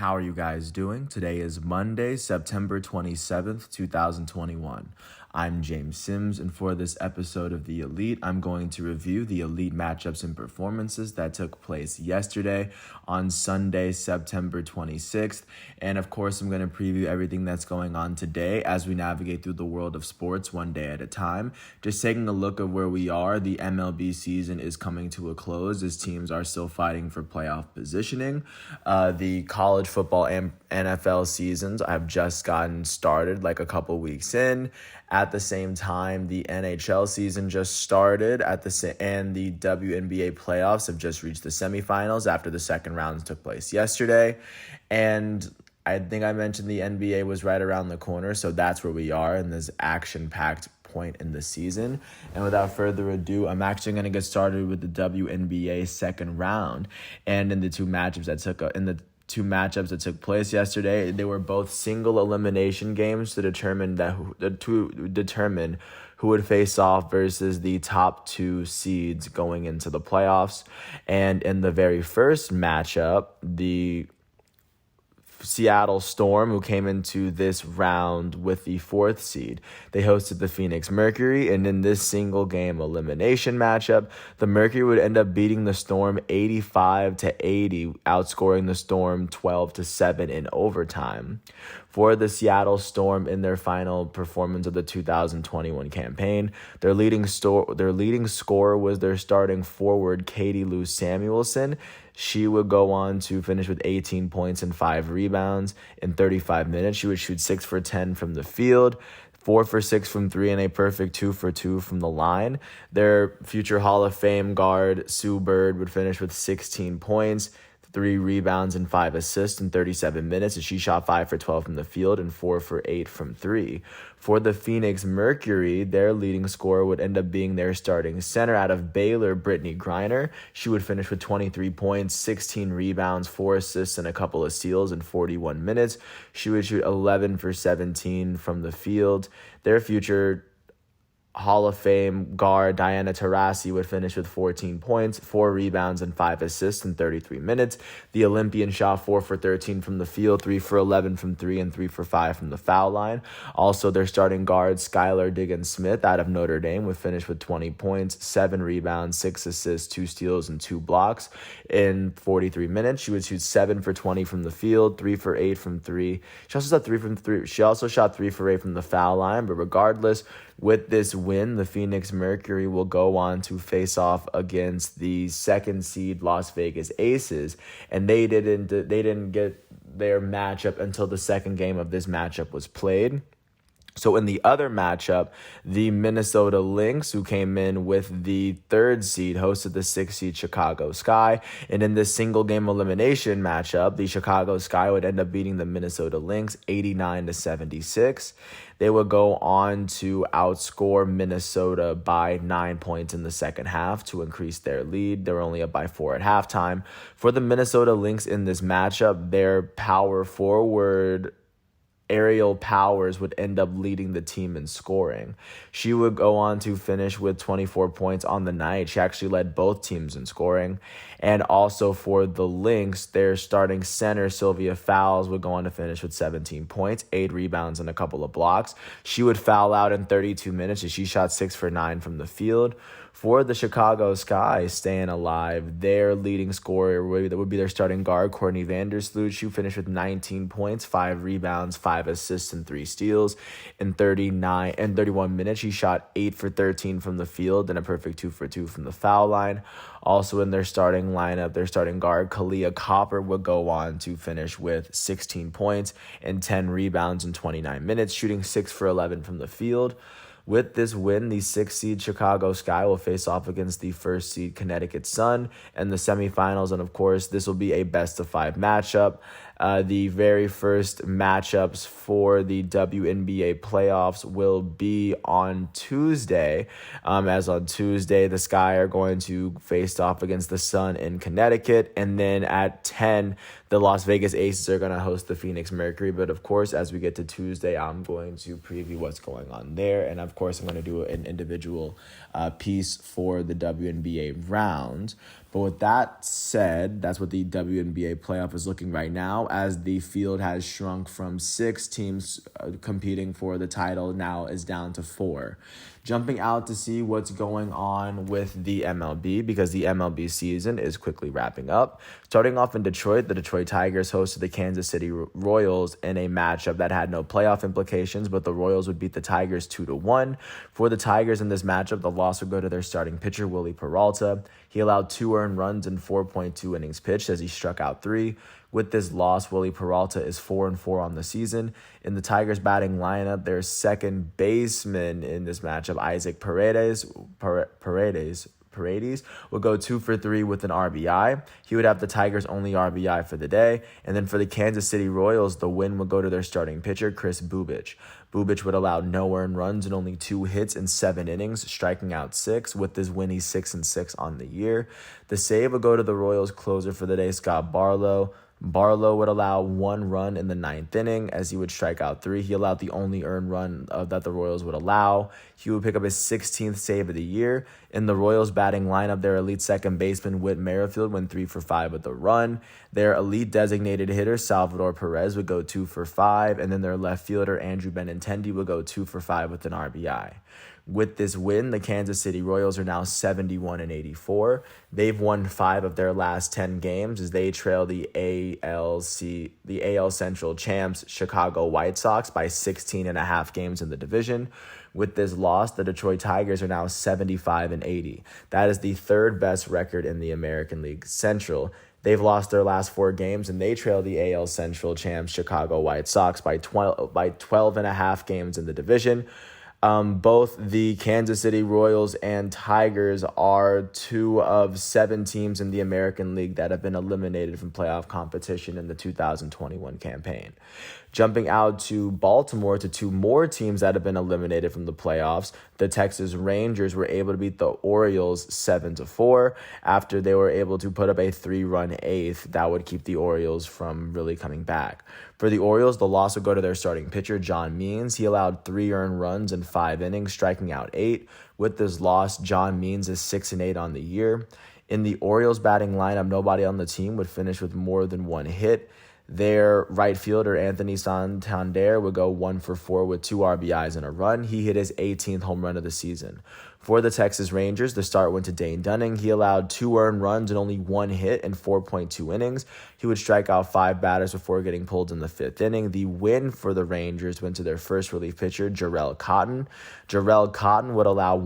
How are you guys doing? Today is Monday, September 27th, 2021. I'm James Sims, and for this episode of The Elite, I'm going to review the Elite matchups and performances that took place yesterday on Sunday, September 26th. And of course, I'm going to preview everything that's going on today as we navigate through the world of sports one day at a time. Just taking a look at where we are, the MLB season is coming to a close as teams are still fighting for playoff positioning. The college football and NFL seasons have just gotten started like a couple weeks in. At the same time, the NHL season just started and the WNBA playoffs have just reached the semifinals after the second round took place yesterday. And I think I mentioned the NBA was right around the corner, so that's where we are in this action-packed point in the season. And without further ado, I'm actually going to get started with the WNBA second round. And in the two matchups that took place yesterday, they were both single elimination games to determine who would face off versus the top two seeds going into the playoffs. And in the very first matchup, the Seattle Storm, who came into this round with the fourth seed, they hosted the Phoenix Mercury, and in this single game elimination matchup, the Mercury would end up beating the Storm 85-80, outscoring the Storm 12-7 in overtime. For the Seattle Storm in their final performance of the 2021 campaign, their leading scorer was their starting forward, Katie Lou Samuelson. She would go on to finish with 18 points and 5 rebounds in 35 minutes. She would shoot 6 for 10 from the field, 4 for 6 from 3, and a perfect 2 for 2 from the line. Their future Hall of Fame guard, Sue Bird, would finish with 16 points, 3 rebounds, and 5 assists in 37 minutes, and she shot 5 for 12 from the field and 4 for 8 from 3. For the Phoenix Mercury, their leading scorer would end up being their starting center out of Baylor, Brittany Griner. She would finish with 23 points, 16 rebounds, 4 assists, and a couple of steals in 41 minutes. She would shoot 11 for 17 from the field. Their future Hall of Fame guard Diana Taurasi would finish with 14 points, 4 rebounds, and 5 assists in 33 minutes. The Olympian shot 4 for 13 from the field, 3 for 11 from 3, and 3 for 5 from the foul line. Also, their starting guard Skylar Diggins-Smith out of Notre Dame would finish with 20 points, 7 rebounds, 6 assists, 2 steals, and 2 blocks in 43 minutes. She would shoot 7 for 20 from the field, 3 for 8 from 3. She also shot 3 from 3. She also shot 3 for 8 from the foul line, but regardless, with this win, the Phoenix Mercury will go on to face off against the second seed Las Vegas Aces, and they didn't get their matchup until the second game of this matchup was played. So in the other matchup, the Minnesota Lynx, who came in with the third seed, hosted the 6th seed Chicago Sky. And in this single game elimination matchup, the Chicago Sky would end up beating the Minnesota Lynx 89-76. They would go on to outscore Minnesota by 9 points in the second half to increase their lead. They were only up by 4 at halftime. For the Minnesota Lynx in this matchup, their power forward Ariel Powers would end up leading the team in scoring. She would go on to finish with 24 points on the night. She actually led both teams in scoring. And also for the Lynx, their starting center, Sylvia Fowles, would go on to finish with 17 points, 8 rebounds, and a couple of blocks. She would foul out in 32 minutes as she shot 6 for 9 from the field. For the Chicago Sky, staying alive, their leading scorer would be their starting guard, Courtney Vanderstew. She finished with 19 points, 5 rebounds, 5 assists, and 3 steals in 31 minutes. She shot 8 for 13 from the field and a perfect 2 for 2 from the foul line. Also in their starting lineup, their starting guard, Kalia Copper, would go on to finish with 16 points and 10 rebounds in 29 minutes, shooting 6 for 11 from the field. With this win, the 6th seed Chicago Sky will face off against the 1st seed Connecticut Sun in the semifinals. And of course, this will be a best-of-5 matchup. The very first matchups for the WNBA playoffs will be on Tuesday. As on Tuesday, the Sky are going to face off against the Sun in Connecticut. And then at 10, the Las Vegas Aces are going to host the Phoenix Mercury. But of course, as we get to Tuesday, I'm going to preview what's going on there. And of course, I'm going to do an individual piece for the WNBA round. But with that said, that's what the WNBA playoff is looking right now, as the field has shrunk from 6 teams competing for the title, now is down to 4. Jumping out to see what's going on with the MLB, because the MLB season is quickly wrapping up. Starting off in Detroit, the Detroit Tigers hosted the Kansas City Royals in a matchup that had no playoff implications, but the Royals would beat the Tigers 2-1. For the Tigers in this matchup, the loss would go to their starting pitcher, Willie Peralta. He allowed 2 earned runs in 4.2 innings pitched as he struck out 3. With this loss, Willie Peralta is 4-4 on the season. In the Tigers batting lineup, their second baseman in this matchup, Isaac Paredes would go 2-for-3 with an RBI. He would have the Tigers' only RBI for the day. And then for the Kansas City Royals, the win would go to their starting pitcher, Kris Bubic. Bubic would allow no earned runs and only 2 hits in 7 innings, striking out 6. With this win, he's 6-6 on the year. The save would go to the Royals' closer for the day, Scott Barlow. Barlow would allow 1 run in the 9th inning as he would strike out 3. He allowed the only earned run that the Royals would allow. He would pick up his 16th save of the year. In the Royals batting lineup, their elite second baseman, Whit Merrifield, went 3-for-5 with a run. Their elite designated hitter, Salvador Perez, would go 2-for-5. And then their left fielder, Andrew Benintendi, would go 2-for-5 with an RBI. With this win, the Kansas City Royals are now 71-84. They've won 5 of their last 10 games as they trail the AL Central champs Chicago White Sox by 16.5 games in the division. With this loss, the Detroit Tigers are now 75-80. That is the 3rd best record in the American League Central. They've lost their last 4 games, and they trail the AL Central champs Chicago White Sox by 12.5 games in the division. Both the Kansas City Royals and Tigers are 2 of 7 teams in the American League that have been eliminated from playoff competition in the 2021 campaign. Jumping out to Baltimore, to 2 more teams that have been eliminated from the playoffs, the Texas Rangers were able to beat the Orioles 7-4 after they were able to put up a 3-run 8th that would keep the Orioles from really coming back. For the Orioles, the loss would go to their starting pitcher, John Means. He allowed 3 earned runs in 5 innings, striking out 8. With this loss, John Means is 6-8 on the year. In the Orioles batting lineup, nobody on the team would finish with more than 1 hit. Their right fielder, Anthony Santander, would go 1-for-4 with 2 RBIs and a run. He hit his 18th home run of the season. For the Texas Rangers, the start went to Dane Dunning. He allowed 2 earned runs and only 1 hit in 4.2 innings. He would strike out 5 batters before getting pulled in the 5th inning. The win for the Rangers went to their first relief pitcher, Jarrell Cotton. Jarrell Cotton would allow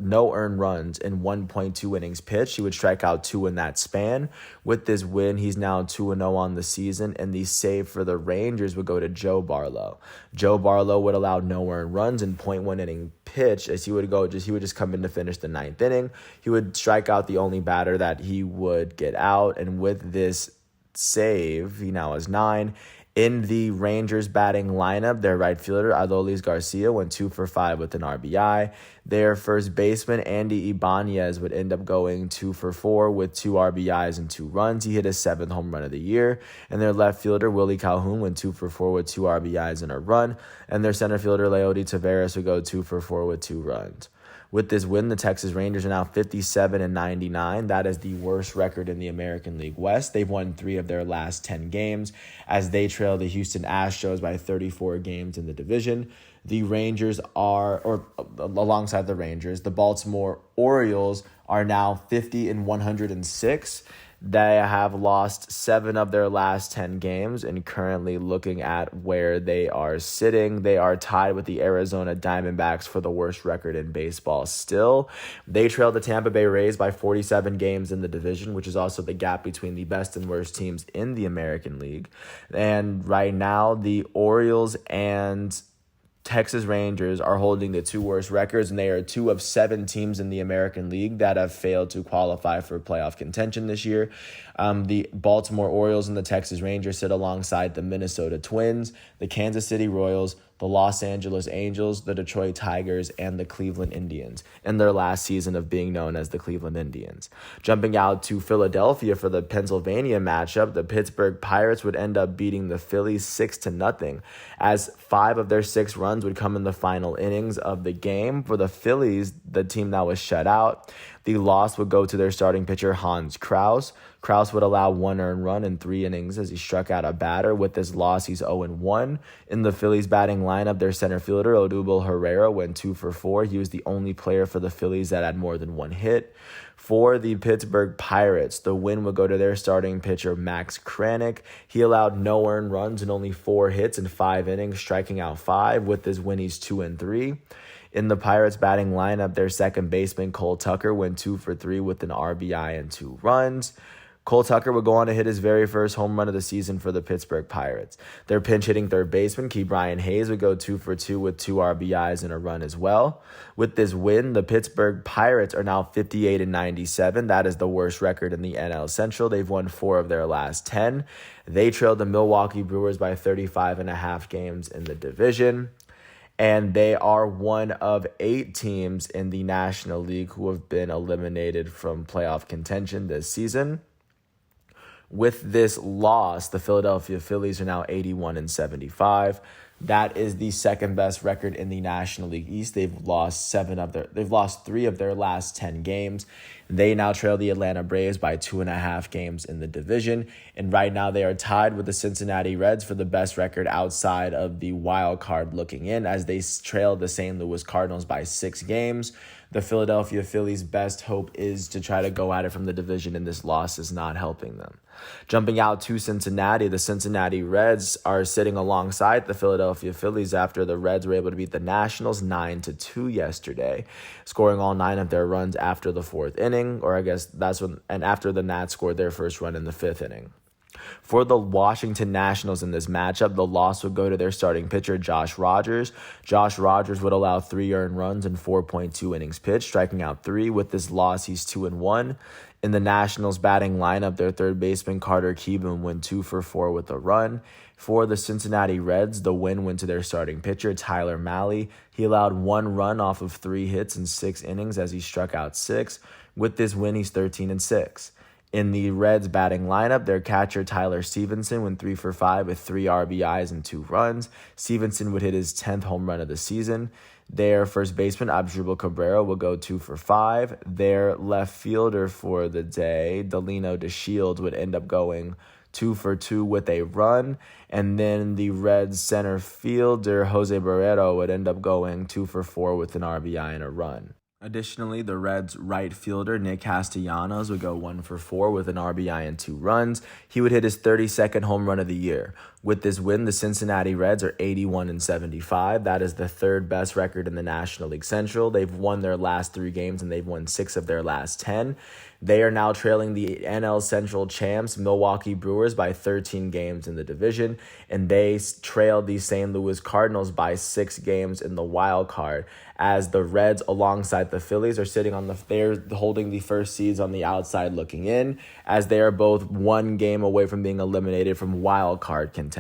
no earned runs in 1.2 innings pitched. He would strike out 2 in that span. With this win, he's now 2-0 on the season, and the save for the Rangers would go to Joe Barlow. Joe Barlow would allow no earned runs in 0.1 inning pitch as he would just come in to finish the 9th inning. He would strike out the only batter that he would get out, and with this save, he now has 9. In the Rangers batting lineup, their right fielder, Adolis Garcia, went 2-for-5 with an RBI. Their first baseman, Andy Ibanez, would end up going 2-for-4 with 2 RBIs and 2 runs. He hit his 7th home run of the year. And their left fielder, Willie Calhoun, went 2-for-4 with 2 RBIs and a run. And their center fielder, Leody Taveras, would go 2-for-4 with 2 runs. With this win, the Texas Rangers are now 57-99. That is the worst record in the American League West. They've won 3 of their last 10 games as they trail the Houston Astros by 34 games in the division. The Rangers alongside the Rangers, the Baltimore Orioles are now 50-106. They have lost 7 of their last 10 games, and currently looking at where they are sitting, they are tied with the Arizona Diamondbacks for the worst record in baseball still. They trail the Tampa Bay Rays by 47 games in the division, which is also the gap between the best and worst teams in the American League. And right now, the Orioles and Texas Rangers are holding the 2 worst records, and they are 2 of 7 teams in the American League that have failed to qualify for playoff contention this year. The Baltimore Orioles and the Texas Rangers sit alongside the Minnesota Twins, the Kansas City Royals, the Los Angeles Angels, the Detroit Tigers, and the Cleveland Indians in their last season of being known as the Cleveland Indians. Jumping out to Philadelphia for the Pennsylvania matchup, the Pittsburgh Pirates would end up beating the Phillies 6-0, as 5 of their 6 runs would come in the final innings of the game. For the Phillies, the team that was shut out, the loss would go to their starting pitcher, Hans Kraus. Kraus would allow 1 earned run in 3 innings as he struck out a batter. With this loss, he's 0-1. In the Phillies batting lineup, their center fielder, Odubel Herrera, went 2 for 4. He was the only player for the Phillies that had more than 1 hit. For the Pittsburgh Pirates, the win would go to their starting pitcher, Max Kranick. He allowed no earned runs and only 4 hits in 5 innings, striking out 5. With this win, he's 2-3. In the Pirates batting lineup, their second baseman, Cole Tucker, went 2 for 3 with an RBI and 2 runs. Cole Tucker would go on to hit his very first home run of the season for the Pittsburgh Pirates. Their pinch-hitting third baseman, Ke'Bryan Hayes, would go 2 for 2 with 2 RBIs and a run as well. With this win, the Pittsburgh Pirates are now 58-97. That is the worst record in the NL Central. They've won 4 of their last 10. They trailed the Milwaukee Brewers by 35.5 games in the division. And they are one of 8 teams in the National League who have been eliminated from playoff contention this season. With this loss, the Philadelphia Phillies are now 81-75. That is the second best record in the National League East. They've lost 3 of their last 10 games. They now trail the Atlanta Braves by 2.5 games in the division. And right now they are tied with the Cincinnati Reds for the best record outside of the wild card looking in, as they trail the St. Louis Cardinals by 6 games. The Philadelphia Phillies' best hope is to try to go at it from the division, and this loss is not helping them. Jumping out to Cincinnati, the Cincinnati Reds are sitting alongside the Philadelphia Phillies after the Reds were able to beat the Nationals 9-2 yesterday, scoring all 9 of their runs after the 4th inning, or I guess that's when, and after the Nats scored their first run in the 5th inning. For the Washington Nationals in this matchup, the loss would go to their starting pitcher, Josh Rodgers. Josh Rodgers would allow 3 earned runs in 4.2 innings pitched, striking out 3. With this loss, he's 2-1. In the Nationals batting lineup, their third baseman, Carter Kieboom, went 2 for 4 with a run. For the Cincinnati Reds, the win went to their starting pitcher, Tyler Mahle. He allowed 1 run off of 3 hits in 6 innings as he struck out 6. With this win, he's 13-6. In the Reds batting lineup, their catcher Tyler Stevenson went 3 for 5 with 3 RBIs and 2 runs. Stevenson would hit his 10th home run of the season. Their first baseman, Abdul Cabrera, will go 2 for 5. Their left fielder for the day, Delino DeShields, would end up going 2 for 2 with a run. And then the Reds center fielder, Jose Barrero, would end up going 2 for 4 with an RBI and a run. Additionally, the Reds' right fielder, Nick Castellanos, would go 1 for 4 with an RBI and 2 runs. He would hit his 32nd home run of the year. With this win, the Cincinnati Reds are 81-75. That is the 3rd best record in the National League Central. They've won their last 3 games, and they've won 6 of their last 10. They are now trailing the NL Central champs, Milwaukee Brewers, by 13 games in the division, and they trailed the St. Louis Cardinals by 6 games in the wild card, as the Reds, alongside the Phillies, are they're holding the first seeds on the outside looking in, as they are both 1 game away from being eliminated from wild card contention.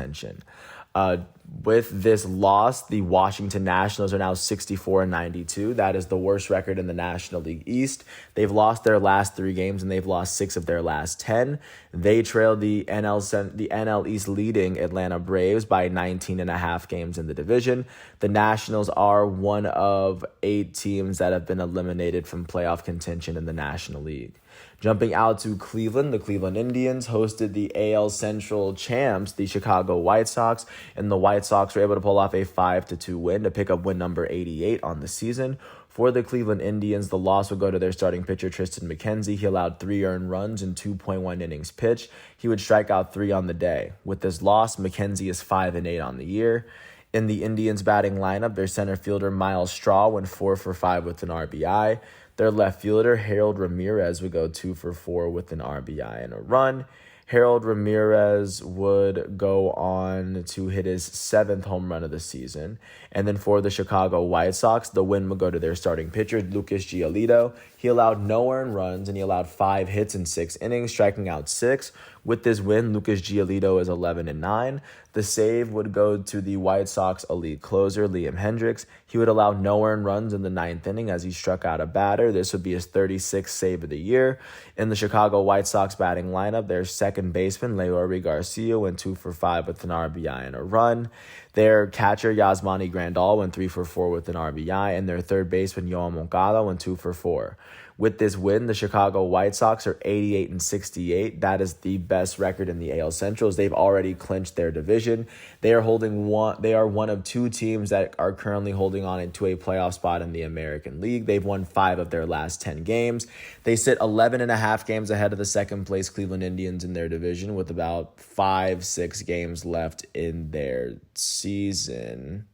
With this loss, the Washington Nationals are now 64-92. That is the worst record in the National League East. They've lost their last 3 games, and they've lost 6 of their last 10. They trail the NL East leading Atlanta Braves by 19.5 games in the division. The Nationals are one of 8 teams that have been eliminated from playoff contention in the National League. Jumping out to Cleveland, the Cleveland Indians hosted the AL Central champs, the Chicago White Sox, and the White Sox were able to pull off a 5-2 win to pick up win number 88 on the season. For the Cleveland Indians, the loss would go to their starting pitcher, Tristan McKenzie. He allowed 3 earned runs in 2.1 innings pitched. He would strike out 3 on the day. With this loss, McKenzie is 5-8 on the year. In the Indians batting lineup, their center fielder, Miles Straw, went 4 for 5 with an RBI. Their left fielder, Harold Ramirez, would go 2 for 4 with an RBI and a run. Harold Ramirez would go on to hit his 7th home run of the season. And then for the Chicago White Sox, the win would go to their starting pitcher, Lucas Giolito. He allowed no earned runs, and he allowed 5 hits in 6 innings, striking out 6. With this win, Lucas Giolito is 11-9. The save would go to the White Sox elite closer, Liam Hendricks. He would allow no earned runs in the ninth inning as he struck out a batter. This would be his 36th save of the year. In the Chicago White Sox batting lineup, their second baseman, Leury Garcia, went 2 for 5 with an RBI and a run. Their catcher, Yasmani Grandal, went 3 for 4 with an RBI, and their third baseman, Yoan Moncada, went 2 for 4. With this win, the Chicago White Sox are 88-68. That is the best record in the AL Central, as they've already clinched their division. They are one of two teams that are currently holding on into a playoff spot in the American League. They've won 5 of their last 10 games. They sit 11.5 games ahead of the second place Cleveland Indians in their division, with about 5-6 games left in their season.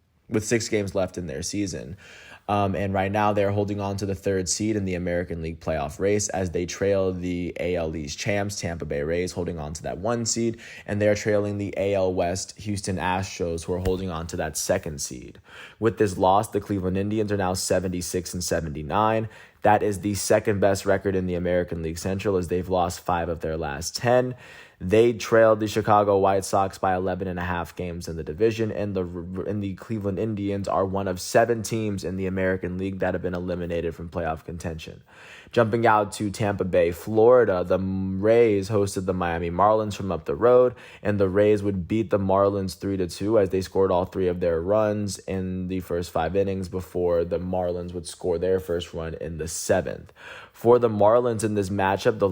And right now they're holding on to the third seed in the American League playoff race, as they trail the AL East champs, Tampa Bay Rays, holding on to that 1 seed, and they're trailing the AL West Houston Astros, who are holding on to that 2nd seed. With this loss, the Cleveland Indians are now 76-79. That is the second best record in the American League Central, as they've lost 5 of their last 10. They trailed the Chicago White Sox by 11.5 games in the division, and the Cleveland Indians are one of 7 teams in the American League that have been eliminated from playoff contention. Jumping out to Tampa Bay, Florida, the Rays hosted the Miami Marlins from up the road, and the Rays would beat the Marlins 3-2 as they scored all 3 of their runs in the first 5 innings before the Marlins would score their first run in the 7th. For the Marlins in this matchup, the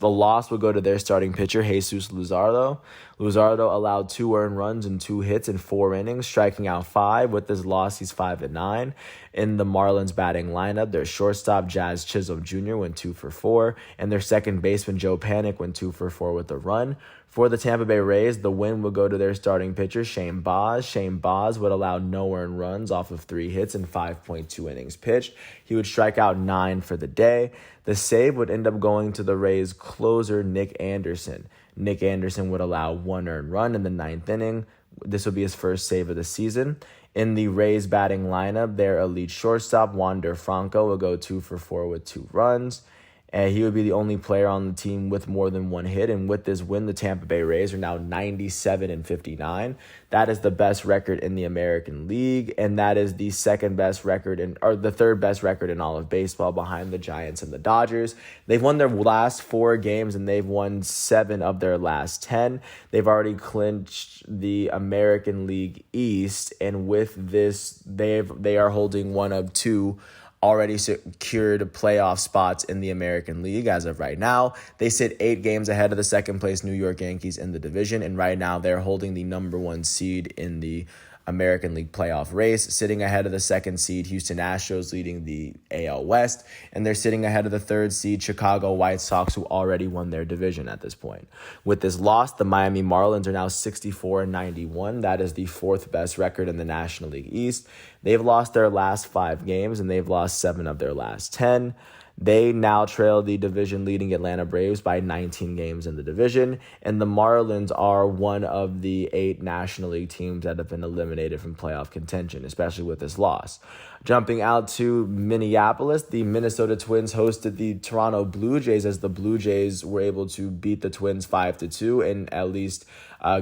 loss would go to their starting pitcher, Jesus Luzardo. Luzardo allowed 2 earned runs and 2 hits in 4 innings, striking out 5. With this loss, he's 5-9. In the Marlins batting lineup, their shortstop, Jazz Chisholm Jr., went 2 for 4, and their second baseman, Joe Panik, went 2 for 4 with a run. For the Tampa Bay Rays, the win would go to their starting pitcher, Shane Baz. Shane Baz would allow no earned runs off of 3 hits and 5.2 innings pitched. He would strike out 9 for the day. The save would end up going to the Rays closer, Nick Anderson. Nick Anderson would allow 1 earned run in the 9th inning. This would be his first save of the season. In the Rays batting lineup, their elite shortstop, Wander Franco, will go 2 for 4 with 2 runs. And he would be the only player on the team with more than 1 hit. And with this win, the Tampa Bay Rays are now 97-59. That is the best record in the American League, and that is the the third best record in all of baseball, behind the Giants and the Dodgers. They've won their last 4 games, and they've won 7 of their last 10. They've already clinched the American League East, and with this, they are holding one of 2 already secured playoff spots in the American League as of right now. They sit 8 games ahead of the second place New York Yankees in the division, and right now they're holding the number 1 seed in the American League playoff race, sitting ahead of the 2nd seed Houston Astros, leading the AL West, and they're sitting ahead of the 3rd seed Chicago White Sox, who already won their division at this point. With this loss, the Miami Marlins are now 64-91. That is the 4th best record in the National League East. They've lost their last 5 games, and they've lost 7 of their last 10. They now trail the division-leading Atlanta Braves by 19 games in the division, and the Marlins are one of the 8 National League teams that have been eliminated from playoff contention, especially with this loss. Jumping out to Minneapolis, the Minnesota Twins hosted the Toronto Blue Jays, as the Blue Jays were able to beat the Twins 5-2 and at least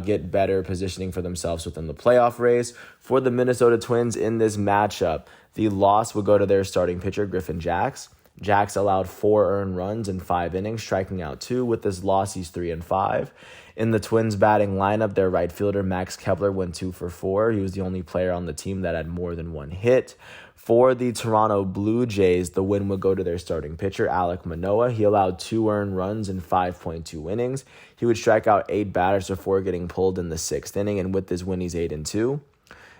get better positioning for themselves within the playoff race. For the Minnesota Twins in this matchup, the loss would go to their starting pitcher, Griffin Jax. Jax allowed 4 earned runs in 5 innings, striking out 2. With this loss, he's 3-5. In the Twins batting lineup, their right fielder, Max Kepler, went 2 for 4. He was the only player on the team that had more than 1 hit. For the Toronto Blue Jays, the win would go to their starting pitcher, Alek Manoah. He allowed 2 earned runs in 5.2 innings. He would strike out 8 batters before getting pulled in the 6th inning, and with this win, he's 8-2.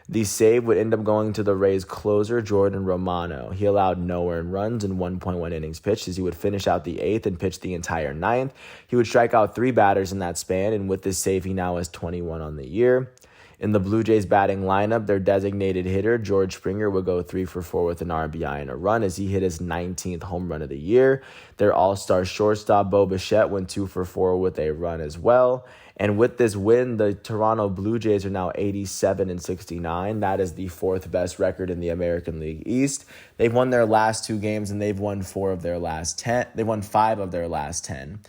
The save would end up going to the Rays closer, Jordan Romano. He allowed no earned runs in 1.1 innings pitched, as he would finish out the 8th and pitch the entire 9th. He would strike out 3 batters in that span, and with this save, he now has 21 on the year. In the Blue Jays batting lineup, their designated hitter, George Springer, would go 3 for 4 with an RBI and a run, as he hit his 19th home run of the year. Their all-star shortstop, Bo Bichette, went 2 for 4 with a run as well. And with this win, the Toronto Blue Jays are now 87-69. That is the 4th best record in the American League East. They've won their last 2 games, and they've won 4 of their last 10. They won 5 of their last 10.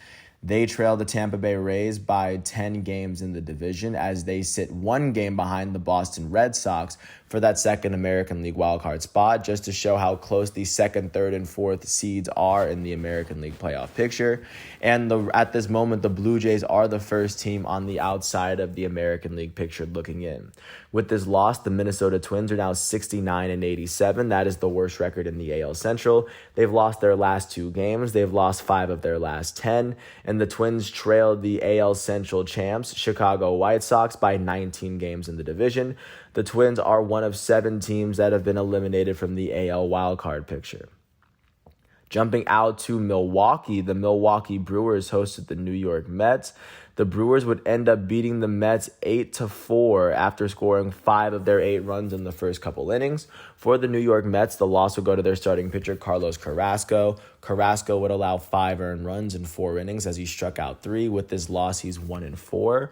They trail the Tampa Bay Rays by 10 games in the division as they sit 1 game behind the Boston Red Sox for that second American League wildcard spot, just to show how close the second, third, and fourth seeds are in the American League playoff picture. And at this moment, the Blue Jays are the first team on the outside of the American League picture looking in. With this loss, the Minnesota Twins are now 69-87. That is the worst record in the AL Central. They've lost their last 2 games. They've lost 5 of their last 10. And the Twins trail the AL Central champs, Chicago White Sox, by 19 games in the division. The Twins are one of 7 teams that have been eliminated from the AL wildcard picture. Jumping out to Milwaukee, the Milwaukee Brewers hosted the New York Mets. The Brewers would end up beating the Mets 8-4 after scoring 5 of their 8 runs in the first couple innings. For the New York Mets, the loss would go to their starting pitcher, Carlos Carrasco. Carrasco would allow 5 earned runs in 4 innings as he struck out 3. With this loss, he's 1-4.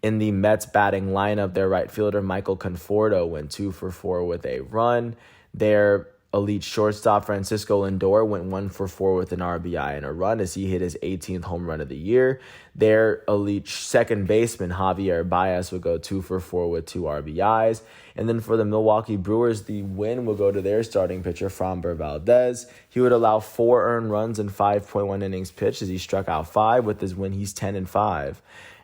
In the Mets batting lineup, their right fielder, Michael Conforto, went 2-4 with a run. Their elite shortstop, Francisco Lindor, went 1-4 with an RBI and a run as he hit his 18th home run of the year. Their elite second baseman, Javier Baez, would go 2-4 with 2 RBIs. And then for the Milwaukee Brewers, the win will go to their starting pitcher, Framber Valdez. He would allow 4 earned runs in 5.1 innings pitched as he struck out 5. With his win, he's 10-5.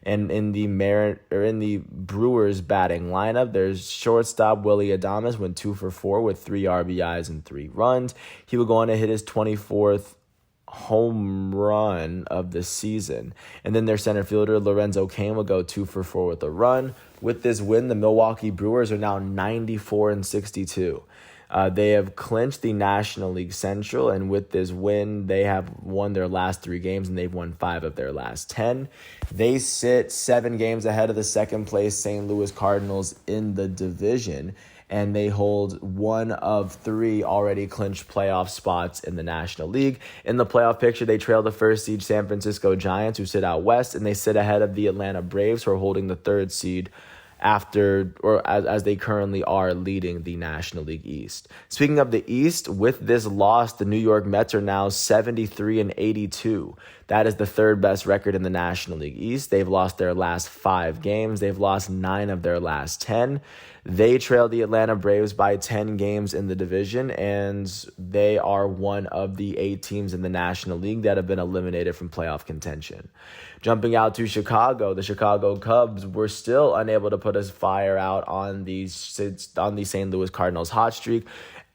And in the Brewers batting lineup, there's shortstop Willy Adames went 2-4 with 3 RBIs and 3 runs. He would go on to hit his 24th home run of the season. And then their center fielder Lorenzo Cain would go 2-4 with a run. With this win, the Milwaukee Brewers are now 94-62. They have clinched the National League Central, and with this win, they have won their last 3 games, and they've won 5 of their last 10. They sit 7 games ahead of the second-place St. Louis Cardinals in the division, and they hold 1 of 3 already clinched playoff spots in the National League. In the playoff picture, they trail the first seed San Francisco Giants, who sit out west, and they sit ahead of the Atlanta Braves, who are holding the 3rd seed as they currently are leading the National League East. Speaking of the East, with this loss, the New York Mets are now 73-82. That is the 3rd best record in the National League East. They've lost their last 5 games. They've lost 9 of their last 10. They trail the Atlanta Braves by 10 games in the division, and they are one of the 8 teams in the National League that have been eliminated from playoff contention. Jumping out to Chicago, the Chicago Cubs were still unable to put a fire out on the St. Louis Cardinals hot streak,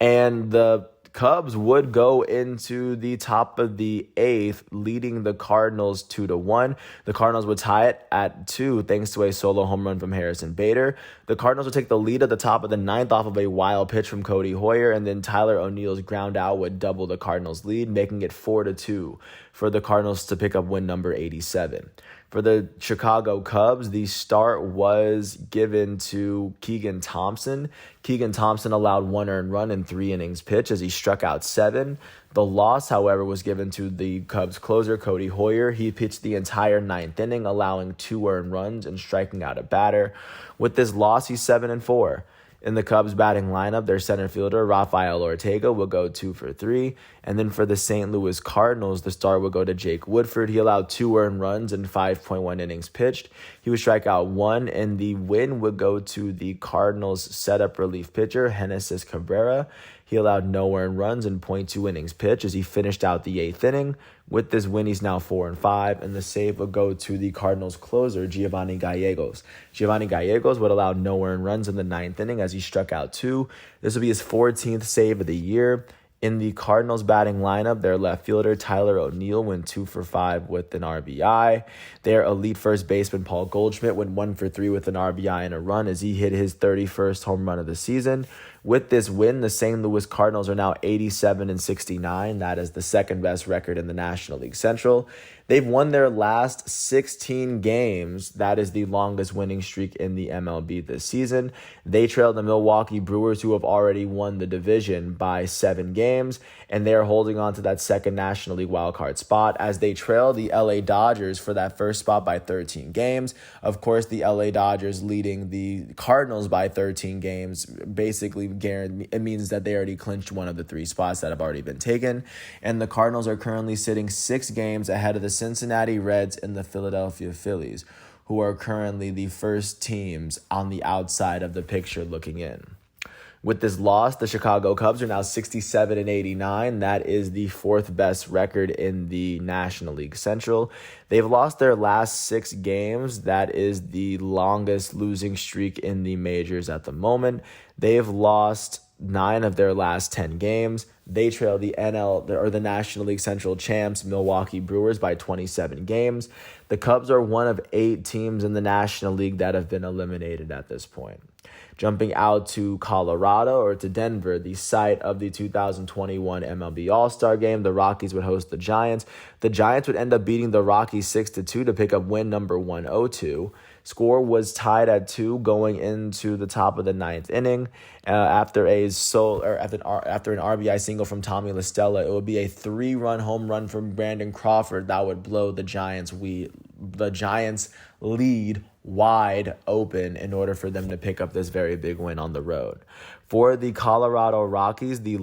and the Cubs would go into the top of the 8th, leading the Cardinals 2-1. The Cardinals would tie it at 2 thanks to a solo home run from Harrison Bader. The Cardinals would take the lead at the top of the 9th off of a wild pitch from Cody Hoyer, and then Tyler O'Neill's ground out would double the Cardinals' lead, making it 4-2 for the Cardinals to pick up win number 87. For the Chicago Cubs, the start was given to Keegan Thompson. Keegan Thompson allowed 1 earned run in 3 innings pitched as he struck out 7. The loss, however, was given to the Cubs closer, Cody Hoyer. He pitched the entire 9th inning, allowing 2 earned runs and striking out a batter. With this loss, he's 7-4. In the Cubs batting lineup, their center fielder, Rafael Ortega, will go 2-3. And then for the St. Louis Cardinals, the start will go to Jake Woodford. He allowed 2 earned runs in 5.1 innings pitched. He would strike out 1, and the win would go to the Cardinals' setup relief pitcher, Genesis Cabrera. He allowed no earned runs in .2 innings pitched as he finished out the 8th inning. With this win, he's now 4-5, and the save would go to the Cardinals closer, Giovanni Gallegos. Giovanni Gallegos would allow no earned runs in the 9th inning as he struck out 2. This would be his 14th save of the year. In the Cardinals batting lineup, their left fielder, Tyler O'Neill, went 2-5 with an RBI. Their elite first baseman, Paul Goldschmidt, went 1-3 with an RBI and a run as he hit his 31st home run of the season. With this win, the St. Louis Cardinals are now 87-69. That is the 2nd best record in the National League Central. They've won their last 16 games. That is the longest winning streak in the MLB this season. They trail the Milwaukee Brewers, who have already won the division, by 7 games, and they are holding on to that 2nd National League wildcard spot as they trail the LA Dodgers for that 1st spot by 13 games. Of course, the LA Dodgers leading the Cardinals by 13 games basically it means that they already clinched one of the 3 spots that have already been taken, and the Cardinals are currently sitting 6 games ahead of the Cincinnati Reds and the Philadelphia Phillies, who are currently the first teams on the outside of the picture looking in. With this loss, the Chicago Cubs are now 67-89. That is the fourth best record in the National League Central. They've lost their last 6 games. That is the longest losing streak in the majors at the moment. They've lost 9 of their last 10 games. They trail the National League Central champs, Milwaukee Brewers, by 27 games. The Cubs are one of 8 teams in the National League that have been eliminated at this point. Jumping out to Colorado or to Denver, the site of the 2021 MLB All-Star Game, the Rockies would host the Giants. The Giants would end up beating the Rockies 6-2 to pick up win number 102. Score was tied at 2 going into the top of the 9th inning. After an RBI single from Tommy La Stella, it would be a 3-run home run from Brandon Crawford that would blow the Giants' lead wide open in order for them to pick up this very big win on the road. For the Colorado Rockies, the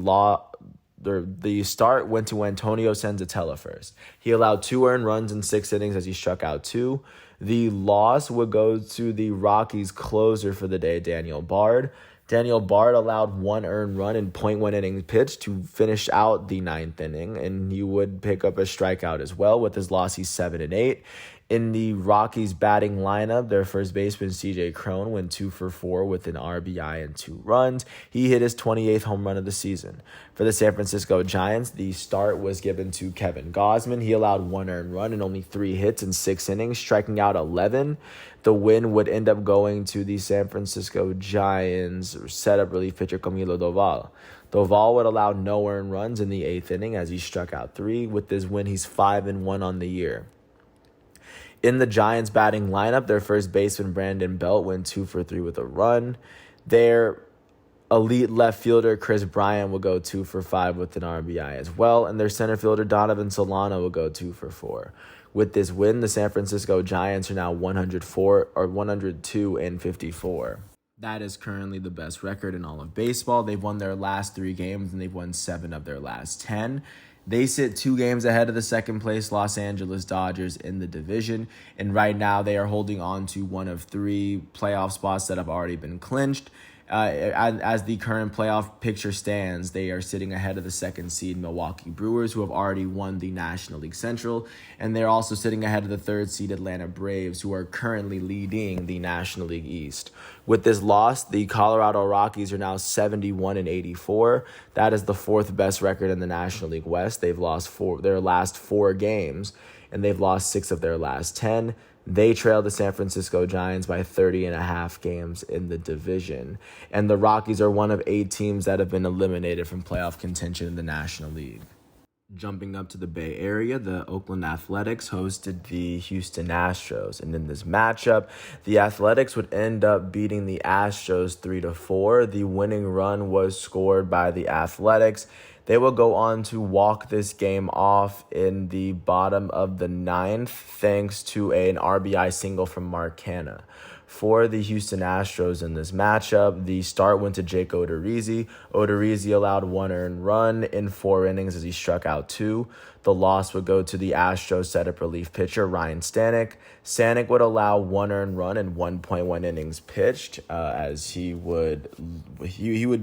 start went to Antonio Senzatella first. He allowed 2 earned runs in 6 innings as he struck out 2. The loss would go to the Rockies closer for the day, Daniel Bard. Daniel Bard allowed 1 earned run in 0.1 innings pitched to finish out the 9th inning, and he would pick up a strikeout as well. With his loss, he's 7-8. In the Rockies batting lineup, their first baseman, C.J. Cron, went 2 for 4 with an RBI and 2 runs. He hit his 28th home run of the season. For the San Francisco Giants, the start was given to Kevin Gausman. He allowed 1 earned run and only 3 hits in 6 innings, striking out 11. The win would end up going to the San Francisco Giants setup relief pitcher Camilo Doval. Doval would allow no earned runs in the 8th inning as he struck out 3. With this win, he's 5-1 on the year. In the Giants batting lineup, their first baseman, Brandon Belt, went 2 for 3 with a run. Their elite left fielder, Chris Bryant, will go 2 for 5 with an RBI as well. And their center fielder, Donovan Solano, will go 2 for 4. With this win, the San Francisco Giants are now 102-54. That is currently the best record in all of baseball. They've won their last 3 games, and they've won 7 of their last 10. They sit 2 games ahead of the second-place Los Angeles Dodgers in the division, and right now they are holding on to one of 3 playoff spots that have already been clinched. As the current playoff picture stands, they are sitting ahead of the 2nd seed Milwaukee Brewers, who have already won the National League Central, and they're also sitting ahead of the 3rd seed Atlanta Braves, who are currently leading the National League East. With this loss, the Colorado Rockies are now 71-84. That is the 4th best record in the National League West. They've lost their last 4 games, and they've lost 6 of their last 10. They trail the San Francisco Giants by 30.5 games in the division. And the Rockies are one of 8 teams that have been eliminated from playoff contention in the National League. Jumping up to the Bay Area, the Oakland Athletics hosted the Houston Astros. And in this matchup, the Athletics would end up beating the Astros 3-4. The winning run was scored by the Athletics. They will go on to walk this game off in the bottom of the 9th thanks to an RBI single from Mark Canha. For the Houston Astros in this matchup, the start went to Jake Odorizzi. Odorizzi allowed 1 earned run in 4 innings as he struck out 2. The loss would go to the Astros setup relief pitcher, Ryan Stanek. Stanek would allow 1 earned run in 1.1 innings pitched as he would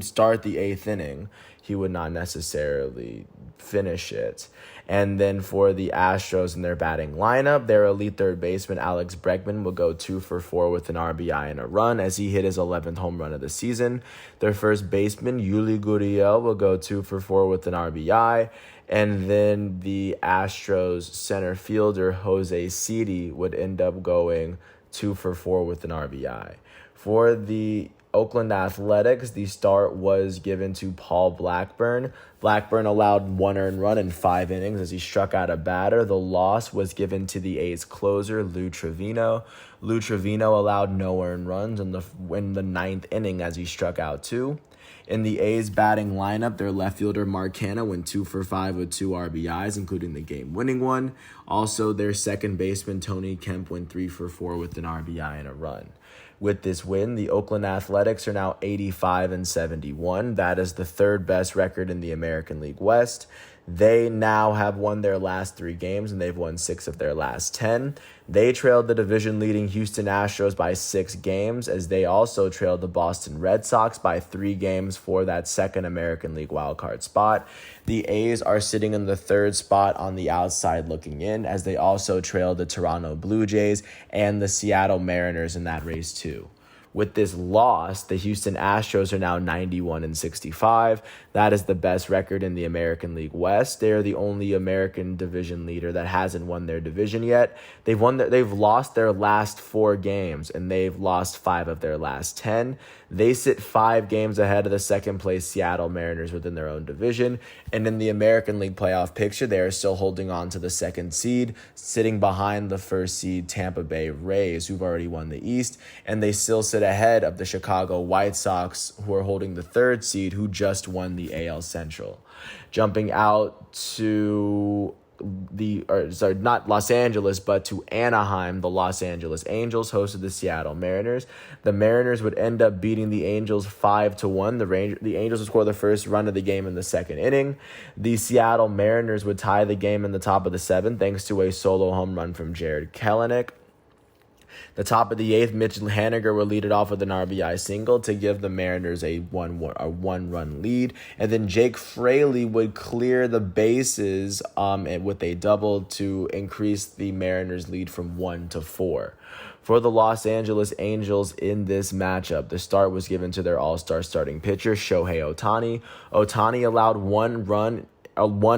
start the 8th inning. He would not necessarily finish it. And then for the Astros in their batting lineup, their elite 3rd baseman, Alex Bregman, will go 2 for 4 with an RBI and a run as he hit his 11th home run of the season. Their first baseman, Yuli Gurriel, will go 2 for 4 with an RBI. And then the Astros center fielder, Jose Citi, would end up going 2 for 4 with an RBI. For the Oakland Athletics, the start was given to Paul Blackburn. Blackburn allowed 1 earned run in 5 innings as he struck out a batter. The loss was given to the A's closer, Lou Trevino. Lou Trevino allowed no earned runs in the 9th inning as he struck out 2. In the A's batting lineup, their left fielder Mark Canha went 2 for 5 with 2 RBIs, including the game-winning one. Also, their second baseman Tony Kemp went 3 for 4 with an RBI and a run. With this win, the Oakland Athletics are now 85-71. That is the 3rd best record in the American League West. They now have won their last 3 games, and they've won 6 of their last 10. They trailed the division-leading Houston Astros by 6 games, as they also trailed the Boston Red Sox by 3 games for that second American League wildcard spot. The A's are sitting in the 3rd spot on the outside looking in, as they also trailed the Toronto Blue Jays and the Seattle Mariners in that race too. With this loss, the Houston Astros are now 91-65. That is the best record in the American League West. They are the only American division leader that hasn't won their division yet. They've lost their last 4 games, and they've lost 5 of their last 10. They sit 5 games ahead of the second place Seattle Mariners within their own division. And in the American League playoff picture, they are still holding on to the 2nd seed, sitting behind the 1st seed Tampa Bay Rays, who've already won the East. And they still sit ahead of the Chicago White Sox, who are holding the 3rd seed, who just won the AL Central. Jumping out to not Los Angeles, but to Anaheim, the Los Angeles Angels hosted the Seattle Mariners. The Mariners would end up beating the Angels 5-1. The Angels would score the first run of the game in the 2nd inning. The Seattle Mariners would tie the game in the top of the 7th thanks to a solo home run from Jared Kelenic. The top of the 8th, Mitch Haniger would lead it off with an RBI single to give the Mariners a one-run lead. And then Jake Fraley would clear the bases with a double to increase the Mariners' lead from 1-4. For the Los Angeles Angels in this matchup, the start was given to their all-star starting pitcher, Shohei Ohtani. Ohtani allowed one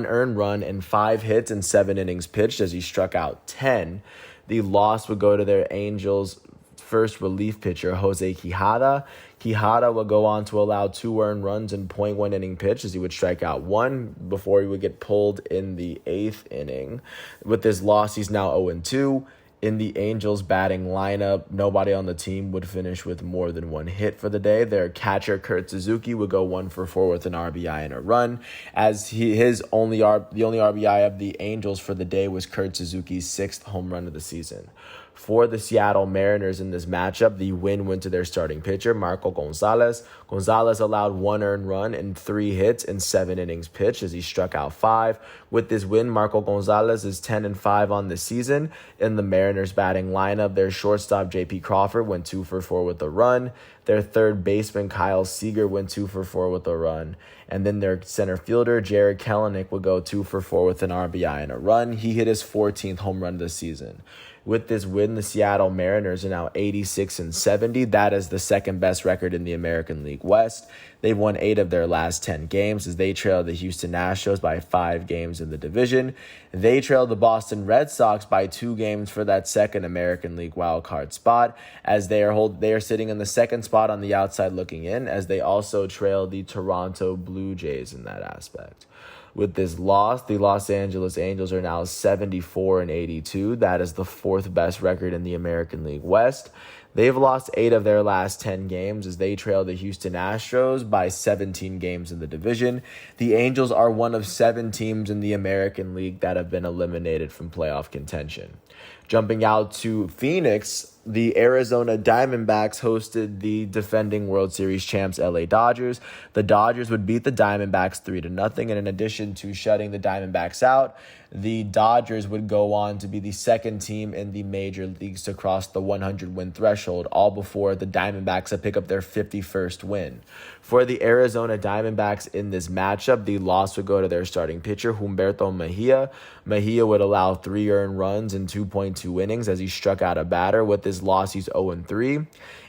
earned run and 5 hits in 7 innings pitched as he struck out 10. The loss would go to their Angels' first relief pitcher, Jose Quijada. Quijada would go on to allow 2 earned runs in 0.1 inning pitch as he would strike out 1 before he would get pulled in the 8th inning. With this loss, he's now 0-2. In the Angels' batting lineup, nobody on the team would finish with more than 1 hit for the day. Their catcher, Kurt Suzuki, would go 1-for-4 with an RBI and a run, as the only RBI of the Angels for the day was Kurt Suzuki's 6th home run of the season. For the Seattle Mariners in this matchup, the win went to their starting pitcher, Marco Gonzalez. Gonzalez allowed 1 earned run and 3 hits in 7 innings pitched as he struck out 5. With this win, Marco Gonzalez is 10-5 on the season. In the Mariners batting lineup, their shortstop, J.P. Crawford, went 2-for-4 with a run. Their third baseman, Kyle Seager, went 2-for-4 with a run. And then their center fielder, Jared Kelenic, would go 2-for-4 with an RBI and a run. He hit his 14th home run this season. With this win, the Seattle Mariners are now 86-70. That is the 2nd best record in the American League West. They've won 8 of their last 10 games as they trail the Houston Astros by 5 games in the division. They trailed the Boston Red Sox by 2 games for that 2nd American League wildcard spot, as they are sitting in the 2nd spot on the outside looking in, as they also trail the Toronto Blue Jays in that aspect. With this loss, the Los Angeles Angels are now 74-82. That is the 4th best record in the American League West. They've lost 8 of their last 10 games as they trail the Houston Astros by 17 games in the division. The Angels are one of 7 teams in the American League that have been eliminated from playoff contention. Jumping out to Phoenix, the Arizona Diamondbacks hosted the defending World Series champs LA Dodgers. The Dodgers would beat the Diamondbacks 3-0, and in addition to shutting the Diamondbacks out, the Dodgers would go on to be the 2nd team in the major leagues to cross the 100-win threshold, all before the Diamondbacks would pick up their 51st win. For the Arizona Diamondbacks in this matchup, the loss would go to their starting pitcher, Humberto Mejia. Mejia would allow 3 earned runs in 2.2 innings as he struck out a batter. With this loss, he's 0-3.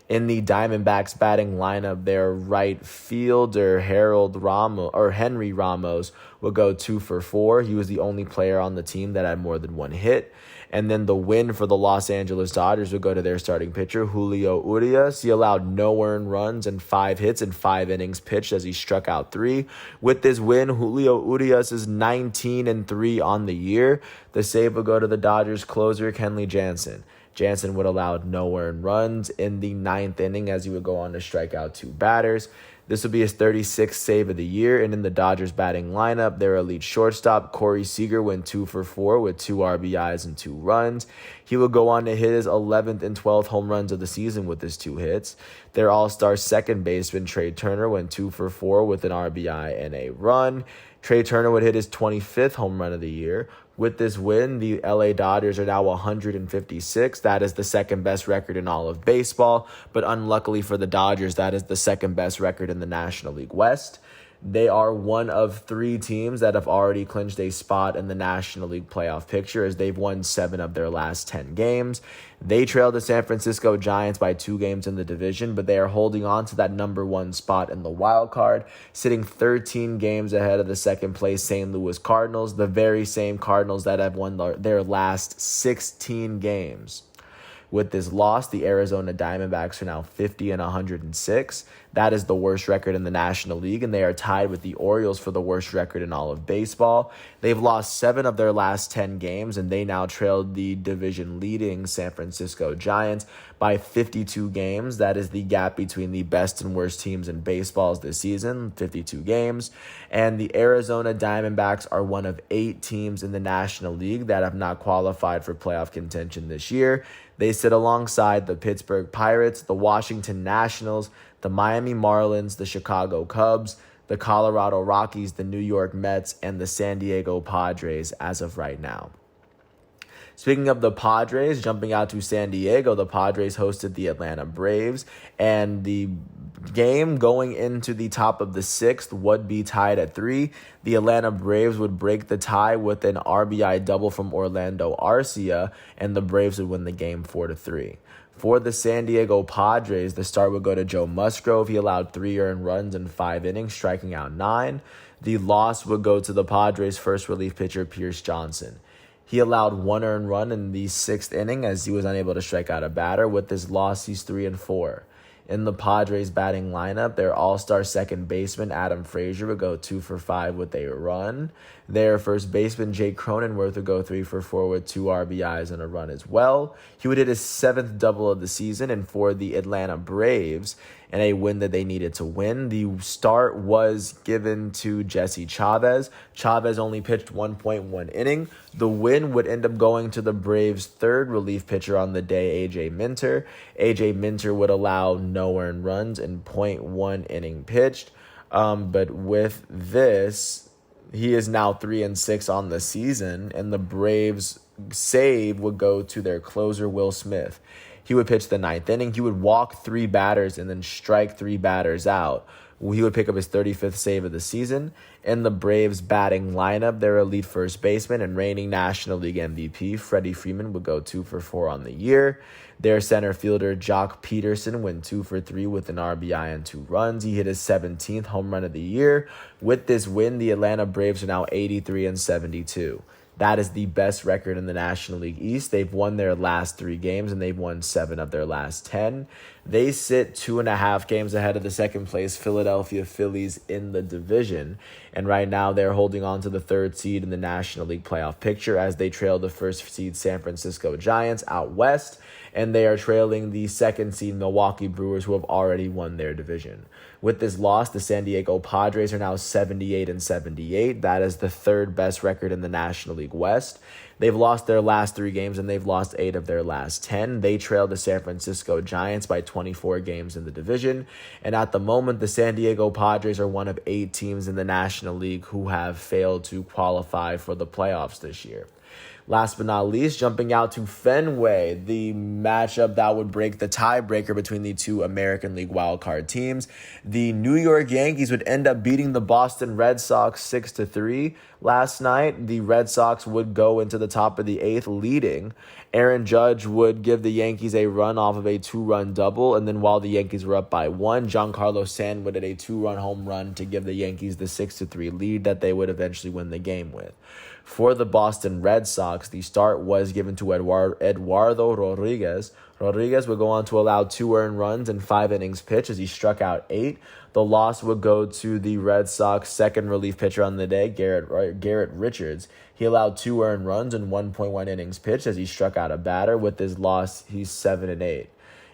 In the Diamondbacks batting lineup, their right fielder, Henry Ramos, would go 2-for-4. He was the only player on the team that had more than 1 hit. And then the win for the Los Angeles Dodgers would go to their starting pitcher, Julio Urias. He allowed no earned runs and 5 hits in 5 innings pitched as he struck out 3. With this win, Julio Urias is 19-3 on the year. The save would go to the Dodgers closer, Kenley Jansen. Jansen would allow no earned runs in the 9th inning as he would go on to strike out 2 batters. This would be his 36th save of the year. And in the Dodgers batting lineup, their elite shortstop, Corey Seager, went 2-for-4 with 2 RBIs and 2 runs. He would go on to hit his 11th and 12th home runs of the season with his 2 hits. Their all-star second baseman, Trey Turner, went 2-for-4 with an RBI and a run. Trey Turner would hit his 25th home run of the year. With this win, the LA Dodgers are now 156. That is the second best record in all of baseball. But unluckily for the Dodgers, that is the second best record in the National League West. They are one of 3 teams that have already clinched a spot in the National League playoff picture, as they've won 7 of their last 10 games. They trailed the San Francisco Giants by 2 games in the division, but they are holding on to that number 1 spot in the wild card, sitting 13 games ahead of the second place St. Louis Cardinals, the very same Cardinals that have won their last 16 games. With this loss, the Arizona Diamondbacks are now 50 and 106. That is the worst record in the National League, and they are tied with the Orioles for the worst record in all of baseball. They've lost 7 of their last 10 games, and they now trailed the division-leading San Francisco Giants by 52 games. That is the gap between the best and worst teams in baseball this season, 52 games. And the Arizona Diamondbacks are one of 8 teams in the National League that have not qualified for playoff contention this year. They sit alongside the Pittsburgh Pirates, the Washington Nationals, the Miami Marlins, the Chicago Cubs, the Colorado Rockies, the New York Mets, and the San Diego Padres as of right now. Speaking of the Padres, jumping out to San Diego, the Padres hosted the Atlanta Braves, and the game going into the top of the 6th would be tied at 3. The Atlanta Braves would break the tie with an RBI double from Orlando Arcia, and the Braves would win the game 4-3. For the San Diego Padres, the start would go to Joe Musgrove. He allowed 3 earned runs in 5 innings, striking out 9. The loss would go to the Padres' first relief pitcher, Pierce Johnson. He allowed 1 earned run in the 6th inning as he was unable to strike out a batter. With this loss, he's 3-4. In the Padres batting lineup, their all-star second baseman, Adam Frazier, would go 2-for-5 with a run. Their first baseman, Jake Cronenworth, would go 3-for-4 with 2 RBIs and a run as well. He would hit his 7th double of the season, and for the Atlanta Braves, and a win that they needed to win, the start was given to Jesse Chavez. Chavez only pitched 1.1 inning. The win would end up going to the Braves' third relief pitcher on the day, A.J. Minter. A.J. Minter would allow no earned runs in 0.1 inning pitched. But with this, he is now 3-6 on the season, and the Braves' save would go to their closer, Will Smith. He would pitch the 9th inning. He would walk 3 batters and then strike 3 batters out. He would pick up his 35th save of the season. In the Braves batting lineup, their elite first baseman and reigning National League MVP, Freddie Freeman, would go 2-for-4 on the year. Their center fielder, Jock Peterson, went 2-for-3 with an RBI and 2 runs. He hit his 17th home run of the year. With this win, the Atlanta Braves are now 83-72. That is the best record in the National League East. They've won their last 3 games, and they've won 7 of their last 10. They sit 2.5 games ahead of the second place Philadelphia Phillies in the division. And right now they're holding on to the 3rd seed in the National League playoff picture as they trail the 1st seed San Francisco Giants out west. And they are trailing the 2nd seed Milwaukee Brewers, who have already won their division. With this loss, the San Diego Padres are now 78-78. That is the 3rd best record in the National League West. They've lost their last 3 games, and they've lost 8 of their last 10. They trail the San Francisco Giants by 24 games in the division. And at the moment, the San Diego Padres are one of 8 teams in the National League who have failed to qualify for the playoffs this year. Last but not least, jumping out to Fenway, the matchup that would break the tiebreaker between the 2 American League wildcard teams. The New York Yankees would end up beating the Boston Red Sox 6-3 last night. The Red Sox would go into the top of the 8th leading. Aaron Judge would give the Yankees a run off of a 2-run double, and then while the Yankees were up by 1, Giancarlo Stanton would hit a 2-run home run to give the Yankees the 6-3 lead that they would eventually win the game with. For the Boston Red Sox, the start was given to Eduardo Rodriguez. Rodriguez would go on to allow 2 earned runs in 5 innings pitched as he struck out 8. The loss would go to the Red Sox second relief pitcher on the day, Garrett Richards. He allowed 2 earned runs in 1.1 innings pitched as he struck out a batter. With his loss, he's 7-8.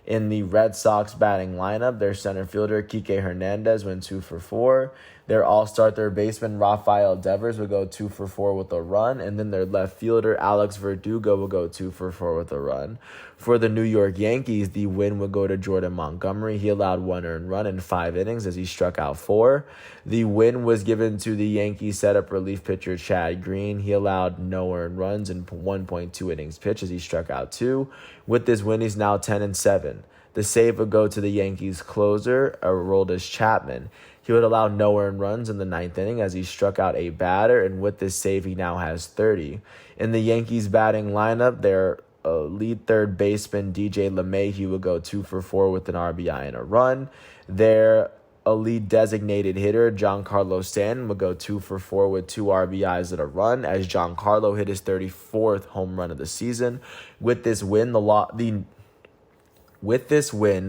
In the Red Sox batting lineup, their center fielder, Kike Hernandez, went 2-for-4. Their all-star third baseman, Rafael Devers, would go 2-for-4 with a run. And then their left fielder, Alex Verdugo, will go 2-for-4 with a run. For the New York Yankees, the win would go to Jordan Montgomery. He allowed 1 earned run in 5 innings as he struck out 4. The win was given to the Yankees setup relief pitcher Chad Green. He allowed no earned runs in 1.2 innings pitched as he struck out 2. With this win, he's now 10-7. The save would go to the Yankees closer, Aroldis Chapman. He would allow no earned runs in the 9th inning as he struck out a batter, and with this save, he now has 30. In the Yankees batting lineup, their lead third baseman DJ LeMahieu would go 2-for-4 with an RBI and a run. Their elite designated hitter Giancarlo Stanton would go 2-for-4 with 2 RBIs and a run as Giancarlo hit his 34th home run of the season. With this win,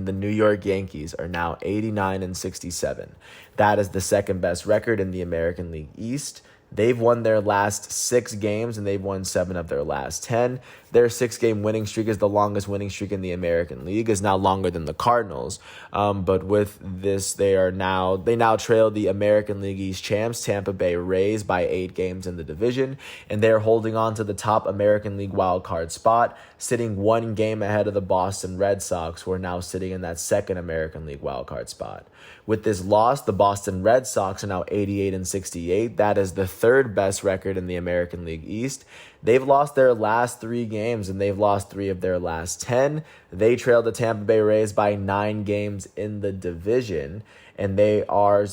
the New York Yankees are now 89-67. That is the second best record in the American League East. They've won their last 6 games, and they've won 7 of their last 10. Their 6-game winning streak is the longest winning streak in the American League, is now longer than the Cardinals. But with this, they now trail the American League East champs, Tampa Bay Rays, by 8 games in the division, and they're holding on to the top American League wildcard spot, sitting 1 game ahead of the Boston Red Sox, who are now sitting in that second American League wildcard spot. With this loss, the Boston Red Sox are now 88-68. That is the third best record in the American League East. They've lost their last 3 games, and they've lost 3 of their last 10. They trailed the Tampa Bay Rays by 9 games in the division, and they are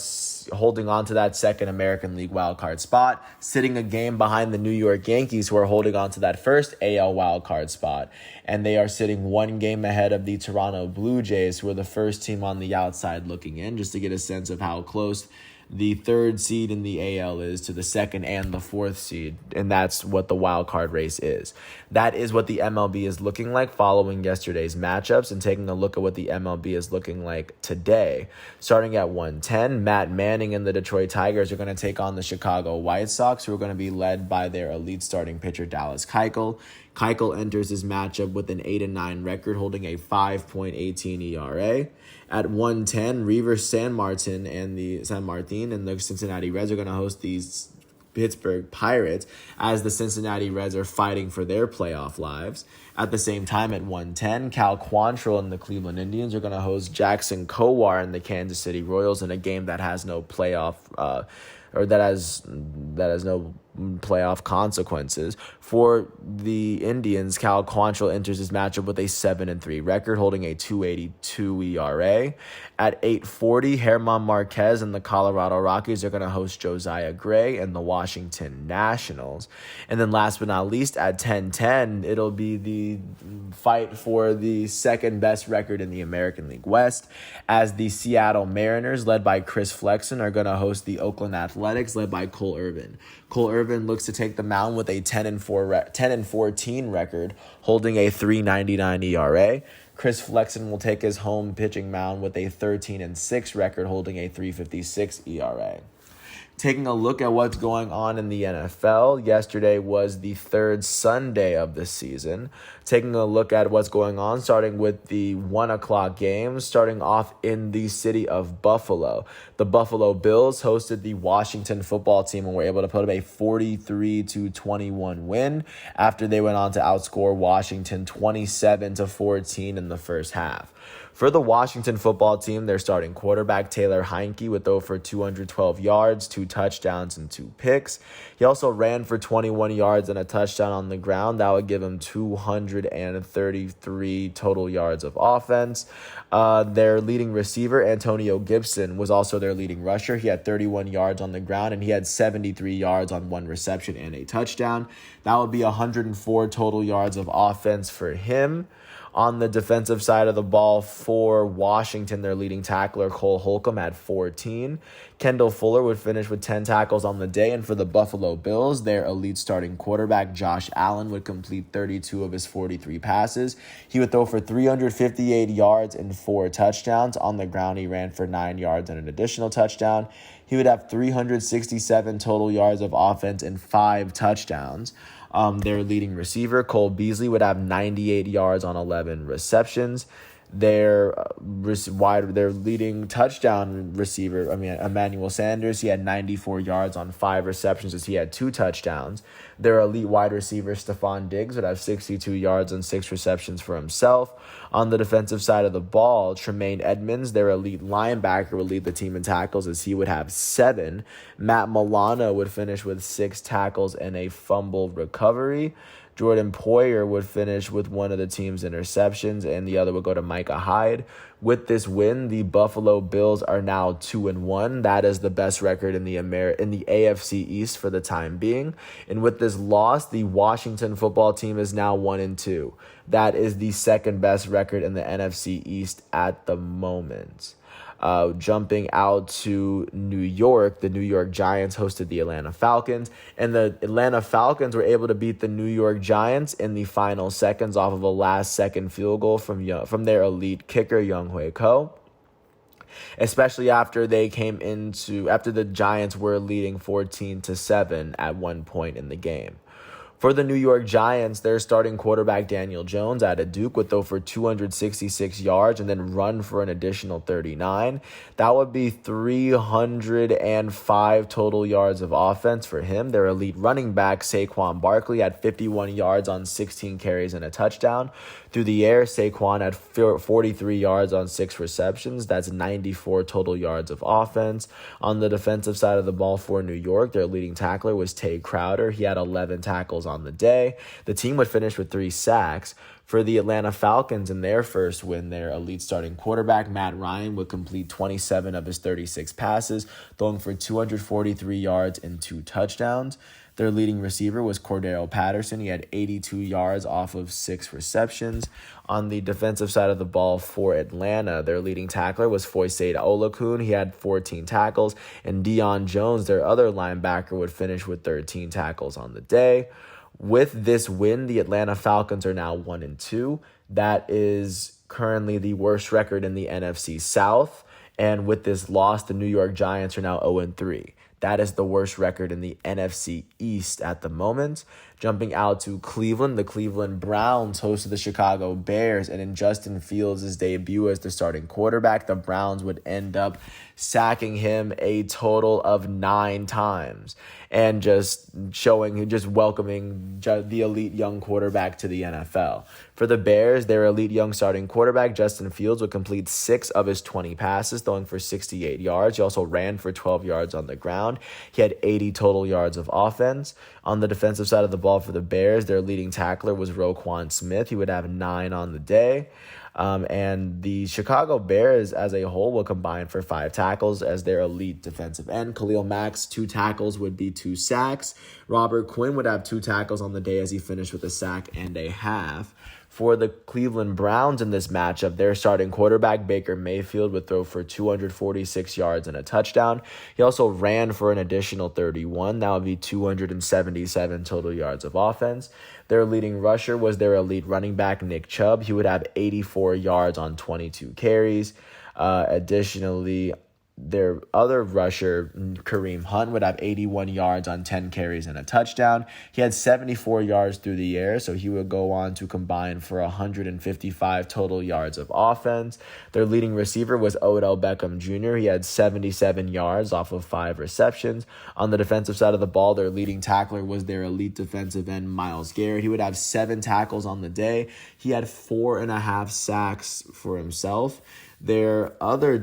holding on to that second American League wildcard spot, sitting a game behind the New York Yankees, who are holding on to that first AL wildcard spot. And they are sitting 1 game ahead of the Toronto Blue Jays, who are the first team on the outside looking in, just to get a sense of how close the 3rd seed in the AL is to the 2nd and the 4th seed, and that's what the wild card race is. That is what the MLB is looking like following yesterday's matchups, and taking a look at what the MLB is looking like today. Starting at 110, Matt Manning and the Detroit Tigers are going to take on the Chicago White Sox, who are going to be led by their elite starting pitcher Dallas Keuchel. Keuchel enters his matchup with an 8-9 record, holding a 5.18 ERA. At 110, Reaver San Martin and the Cincinnati Reds are going to host these Pittsburgh Pirates as the Cincinnati Reds are fighting for their playoff lives. At the same time, at 110, Cal Quantrill and the Cleveland Indians are going to host Jackson Kowar and the Kansas City Royals in a game that has no playoff that has no playoff consequences. For the Indians, Cal Quantrill enters his matchup with a 7-3 record, holding a 2.82 ERA. At 8:40, German Marquez and the Colorado Rockies are going to host Josiah Gray and the Washington Nationals. And then last but not least, at 10:10, it'll be the fight for the second best record in the American League West, as the Seattle Mariners, led by Chris Flexen, are going to host the Oakland Athletics, led by Cole Irvin. Cole Irvin looks to take the mound with a 10-14 record, holding a 3.99 ERA. Chris Flexen will take his home pitching mound with a 13-6 record, holding a 3.56 ERA. Taking a look at what's going on in the NFL, yesterday was the 3rd Sunday of the season. Taking a look at what's going on, starting with the 1 o'clock games, starting off in the city of Buffalo. The Buffalo Bills hosted the Washington football team and were able to put up a 43-21 win after they went on to outscore Washington 27-14 in the first half. For the Washington football team, their starting quarterback, Taylor Heineke, would throw for 212 yards, 2 touchdowns, and 2 picks. He also ran for 21 yards and a touchdown on the ground. That would give him 233 total yards of offense. Their leading receiver, Antonio Gibson, was also their leading rusher. He had 31 yards on the ground, and he had 73 yards on 1 reception and a touchdown. That would be 104 total yards of offense for him. On the defensive side of the ball for Washington, their leading tackler, Cole Holcomb, had 14. Kendall Fuller would finish with 10 tackles on the day. And for the Buffalo Bills, their elite starting quarterback, Josh Allen, would complete 32 of his 43 passes. He would throw for 358 yards and 4 touchdowns. On the ground, he ran for 9 yards and an additional touchdown. He would have 367 total yards of offense and 5 touchdowns. Their leading receiver, Cole Beasley, would have 98 yards on 11 receptions. Their leading touchdown receiver, Emmanuel Sanders, he had 94 yards on 5 receptions as he had 2 touchdowns. Their elite wide receiver, Stephon Diggs, would have 62 yards on 6 receptions for himself. On the defensive side of the ball, Tremaine Edmonds, their elite linebacker, would lead the team in tackles as he would have 7. Matt Milano would finish with 6 tackles and a fumble recovery. Jordan Poyer would finish with one of the team's interceptions, and the other would go to Micah Hyde. With this win, the Buffalo Bills are now 2-1. That is the best record in the AFC East for the time being. And with this loss, the Washington football team is now 1-2. That is the second best record in the NFC East at the moment. Jumping out to New York, the New York Giants hosted the Atlanta Falcons, and the Atlanta Falcons were able to beat the New York Giants in the final seconds off of a last-second field goal from their elite kicker, Younghoe Ko. Especially after the Giants were leading 14-7 at one point in the game. For the New York Giants, their starting quarterback Daniel Jones added Duke would throw for 266 yards and then run for an additional 39. That would be 305 total yards of offense for him. Their elite running back Saquon Barkley had 51 yards on 16 carries and a touchdown. Through the air, Saquon had 43 yards on 6 receptions. That's 94 total yards of offense. On the defensive side of the ball for New York, their leading tackler was Tay Crowder. He had 11 tackles on the day. The team would finish with 3 sacks. For the Atlanta Falcons in their first win, their elite starting quarterback, Matt Ryan, would complete 27 of his 36 passes, throwing for 243 yards and 2 touchdowns. Their leading receiver was Cordero Patterson. He had 82 yards off of 6 receptions. On the defensive side of the ball for Atlanta, their leading tackler was Foyesade Olakun. He had 14 tackles. And Deion Jones, their other linebacker, would finish with 13 tackles on the day. With this win, the Atlanta Falcons are now 1-2. That is currently the worst record in the NFC South. And with this loss, the New York Giants are now 0-3. That is the worst record in the NFC East at the moment. Jumping out to Cleveland, the Cleveland Browns hosted the Chicago Bears, and in Justin Fields' debut as the starting quarterback, the Browns would end up sacking him a total of 9 times and just welcoming the elite young quarterback to the NFL. For the Bears, their elite young starting quarterback, Justin Fields, would complete 6 of his 20 passes, throwing for 68 yards. He also ran for 12 yards on the ground. He had 80 total yards of offense. On the defensive side of the ball for the Bears, their leading tackler was Roquan Smith. He would have 9 on the day. And the Chicago Bears as a whole will combine for 5 tackles as their elite defensive end. Khalil Mack's 2 tackles would be 2 sacks. Robert Quinn would have 2 tackles on the day as he finished with a sack and a half. For the Cleveland Browns in this matchup, their starting quarterback, Baker Mayfield, would throw for 246 yards and a touchdown. He also ran for an additional 31. That would be 277 total yards of offense. Their leading rusher was their elite running back, Nick Chubb. He would have 84 yards on 22 carries. Additionally, their other rusher, Kareem Hunt, would have 81 yards on 10 carries and a touchdown. He had 74 yards through the air, so he would go on to combine for 155 total yards of offense. Their leading receiver was Odell Beckham Jr. He had 77 yards off of 5 receptions. On the defensive side of the ball, their leading tackler was their elite defensive end, Myles Garrett. He would have 7 tackles on the day. He had 4.5 sacks for himself. Their former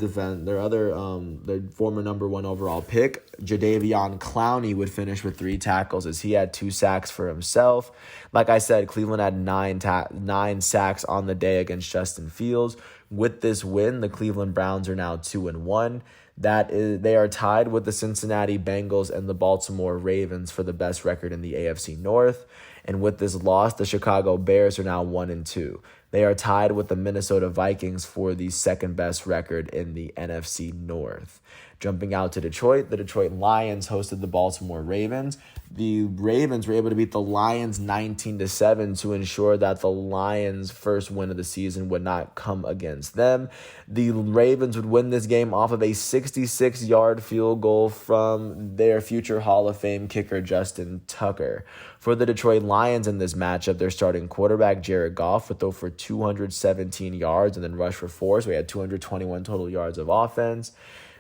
number 1 overall pick, Jadeveon Clowney, would finish with 3 tackles as he had 2 sacks for himself. Like I said, Cleveland had 9 sacks on the day against Justin Fields. With this win, the Cleveland Browns are now 2-1. They are tied with the Cincinnati Bengals and the Baltimore Ravens for the best record in the AFC North. And with this loss, the Chicago Bears are now 1-2. They are tied with the Minnesota Vikings for the second best record in the NFC North. Jumping out to Detroit, the Detroit Lions hosted the Baltimore Ravens. The Ravens were able to beat the Lions 19-7 to ensure that the Lions' first win of the season would not come against them. The Ravens would win this game off of a 66-yard field goal from their future Hall of Fame kicker, Justin Tucker. For the Detroit Lions in this matchup, their starting quarterback, Jared Goff, would throw for 217 yards and then rush for 4, so he had 221 total yards of offense.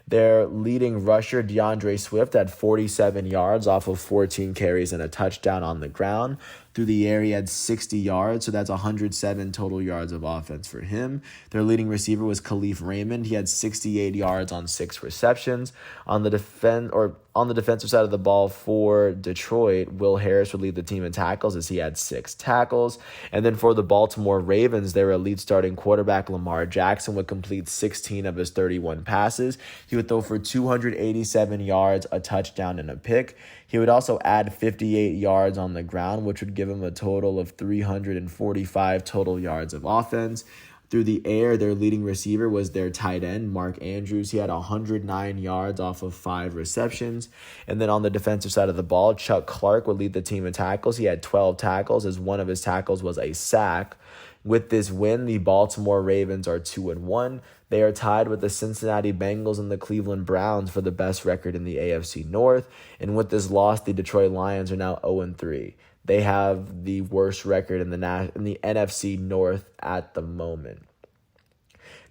Their leading rusher, DeAndre Swift, had 47 yards off of 14 carries and a touchdown on the ground. Through the air, he had 60 yards, so that's 107 total yards of offense for him. Their leading receiver was Khalif Raymond. He had 68 yards on 6 receptions. On the defensive side of the ball for Detroit, Will Harris would lead the team in tackles as he had 6 tackles. And then for the Baltimore Ravens, their elite starting quarterback, Lamar Jackson, would complete 16 of his 31 passes. He would throw for 287 yards, a touchdown, and a pick. He would also add 58 yards on the ground, which would give him a total of 345 total yards of offense. Through the air, their leading receiver was their tight end, Mark Andrews. He had 109 yards off of 5 receptions. And then on the defensive side of the ball, Chuck Clark would lead the team in tackles. He had 12 tackles, as one of his tackles was a sack. With this win, the Baltimore Ravens are 2-1. They are tied with the Cincinnati Bengals and the Cleveland Browns for the best record in the AFC North. And with this loss, the Detroit Lions are now 0-3. They have the worst record in the NFC North at the moment.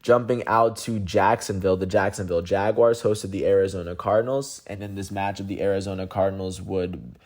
Jumping out to Jacksonville, the Jacksonville Jaguars hosted the Arizona Cardinals. And in this matchup, the Arizona Cardinals would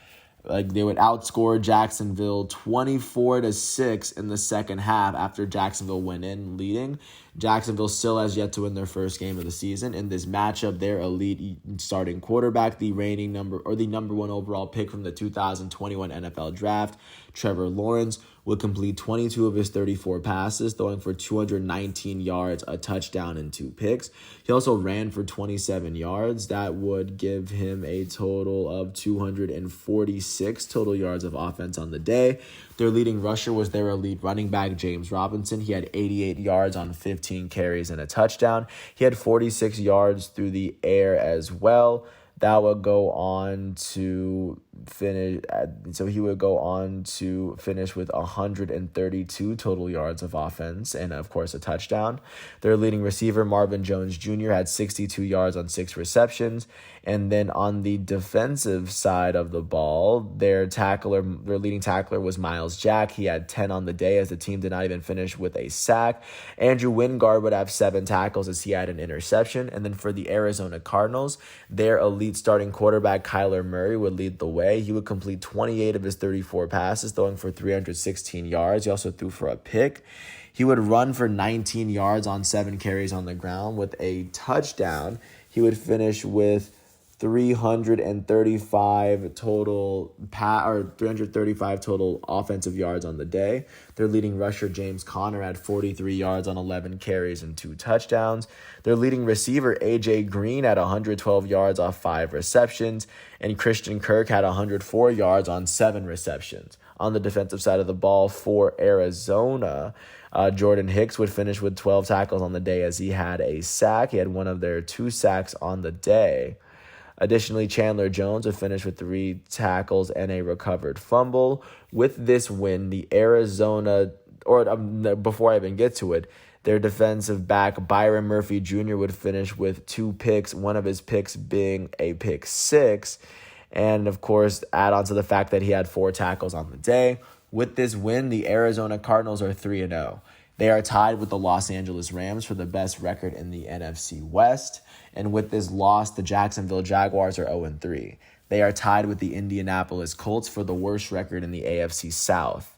outscore Jacksonville 24-6 in the second half after Jacksonville went in leading. Jacksonville still has yet to win their first game of the season. In this matchup, their elite starting quarterback, the number 1 overall pick from the 2021 NFL Draft, Trevor Lawrence, would complete 22 of his 34 passes, throwing for 219 yards, a touchdown, and 2 picks. He also ran for 27 yards. That would give him a total of 246 total yards of offense on the day. Their leading rusher was their elite running back, James Robinson. He had 88 yards on 15 carries and a touchdown. He had 46 yards through the air as well. That would go on to finish. So he would go on to finish with 132 total yards of offense and, of course, a touchdown. Their leading receiver, Marvin Jones Jr., had 62 yards on 6 receptions. And then on the defensive side of the ball, their leading tackler was Miles Jack. He had 10 on the day as the team did not even finish with a sack. Andrew Wingard would have 7 tackles as he had an interception. And then for the Arizona Cardinals, their elite starting quarterback, Kyler Murray, would lead the way. He would complete 28 of his 34 passes, throwing for 316 yards. He also threw for a pick. He would run for 19 yards on 7 carries on the ground with a touchdown. He would finish with 335 total offensive yards on the day. Their leading rusher, James Conner, had 43 yards on 11 carries and 2 touchdowns. Their leading receiver, A.J. Green, had 112 yards off 5 receptions, and Christian Kirk had 104 yards on 7 receptions. On the defensive side of the ball for Arizona, Jordan Hicks would finish with 12 tackles on the day as he had a sack. He had one of their 2 sacks on the day. Additionally, Chandler Jones would finish with 3 tackles and a recovered fumble. With this win, the before I even get to it, their defensive back, Byron Murphy Jr., would finish with 2 picks, one of his picks being a pick 6. And, of course, add on to the fact that he had 4 tackles on the day. With this win, the Arizona Cardinals are 3-0. They are tied with the Los Angeles Rams for the best record in the NFC West. And with this loss, the Jacksonville Jaguars are 0-3. They are tied with the Indianapolis Colts for the worst record in the AFC South.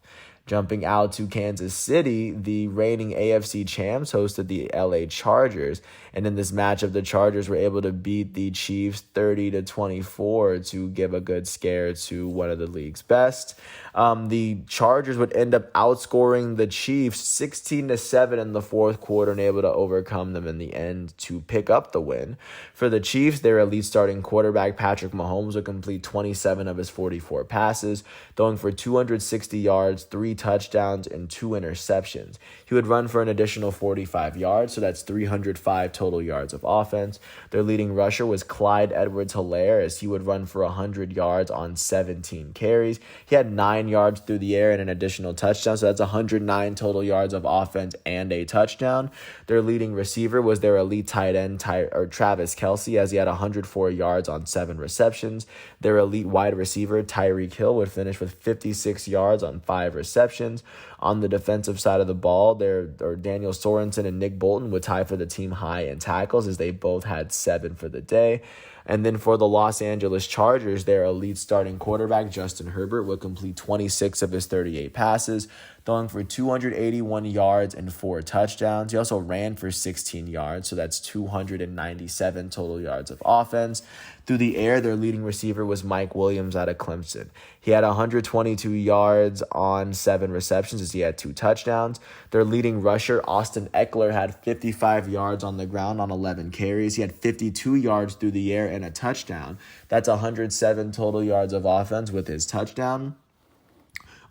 Jumping out to Kansas City, the reigning AFC champs hosted the LA Chargers. And in this matchup, the Chargers were able to beat the Chiefs 30-24 to give a good scare to one of the league's best. The Chargers would end up outscoring the Chiefs 16-7 in the fourth quarter and able to overcome them in the end to pick up the win. For the Chiefs, their elite starting quarterback, Patrick Mahomes, would complete 27 of his 44 passes, throwing for 260 yards, 3 touchdowns and 2 interceptions. He would run for an additional 45 yards, so that's 305 total yards of offense. Their leading rusher was Clyde Edwards-Helaire, as he would run for 100 yards on 17 carries. He had 9 yards through the air and an additional touchdown, so that's 109 total yards of offense and a touchdown. Their leading receiver was their elite tight end, Travis Kelce, as he had 104 yards on 7 receptions. Their elite wide receiver, Tyreek Hill, would finish with 56 yards on 5 receptions. On the defensive side of the ball, Daniel Sorensen and Nick Bolton would tie for the team high in tackles, as they both had 7 for the day. And then for the Los Angeles Chargers, their elite starting quarterback, Justin Herbert, would complete 26 of his 38 passes, throwing for 281 yards and 4 touchdowns. He also ran for 16 yards, so that's 297 total yards of offense. Through the air, their leading receiver was Mike Williams out of Clemson. He had 122 yards on 7 receptions, as he had 2 touchdowns. Their leading rusher, Austin Eckler, had 55 yards on the ground on 11 carries. He had 52 yards through the air and a touchdown. That's 107 total yards of offense with his touchdown.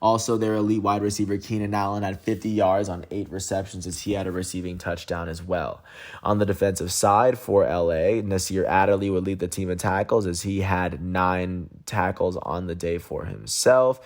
Also, their elite wide receiver, Keenan Allen, had 50 yards on 8 receptions, as he had a receiving touchdown as well. On the defensive side for LA, Nasir Adderley would lead the team in tackles, as he had 9 tackles on the day for himself.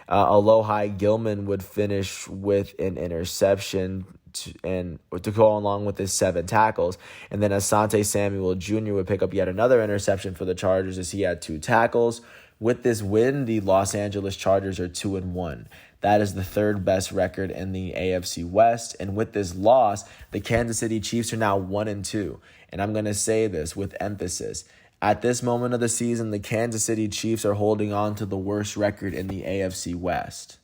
Alohi Gilman would finish with an interception to go along with his 7 tackles. And then Asante Samuel Jr. would pick up yet another interception for the Chargers, as he had 2 tackles. With this win, the Los Angeles Chargers are 2-1. That is the 3rd best record in the AFC West. And with this loss, the Kansas City Chiefs are now 1-2. And I'm going to say this with emphasis. At this moment of the season, the Kansas City Chiefs are holding on to the worst record in the AFC West.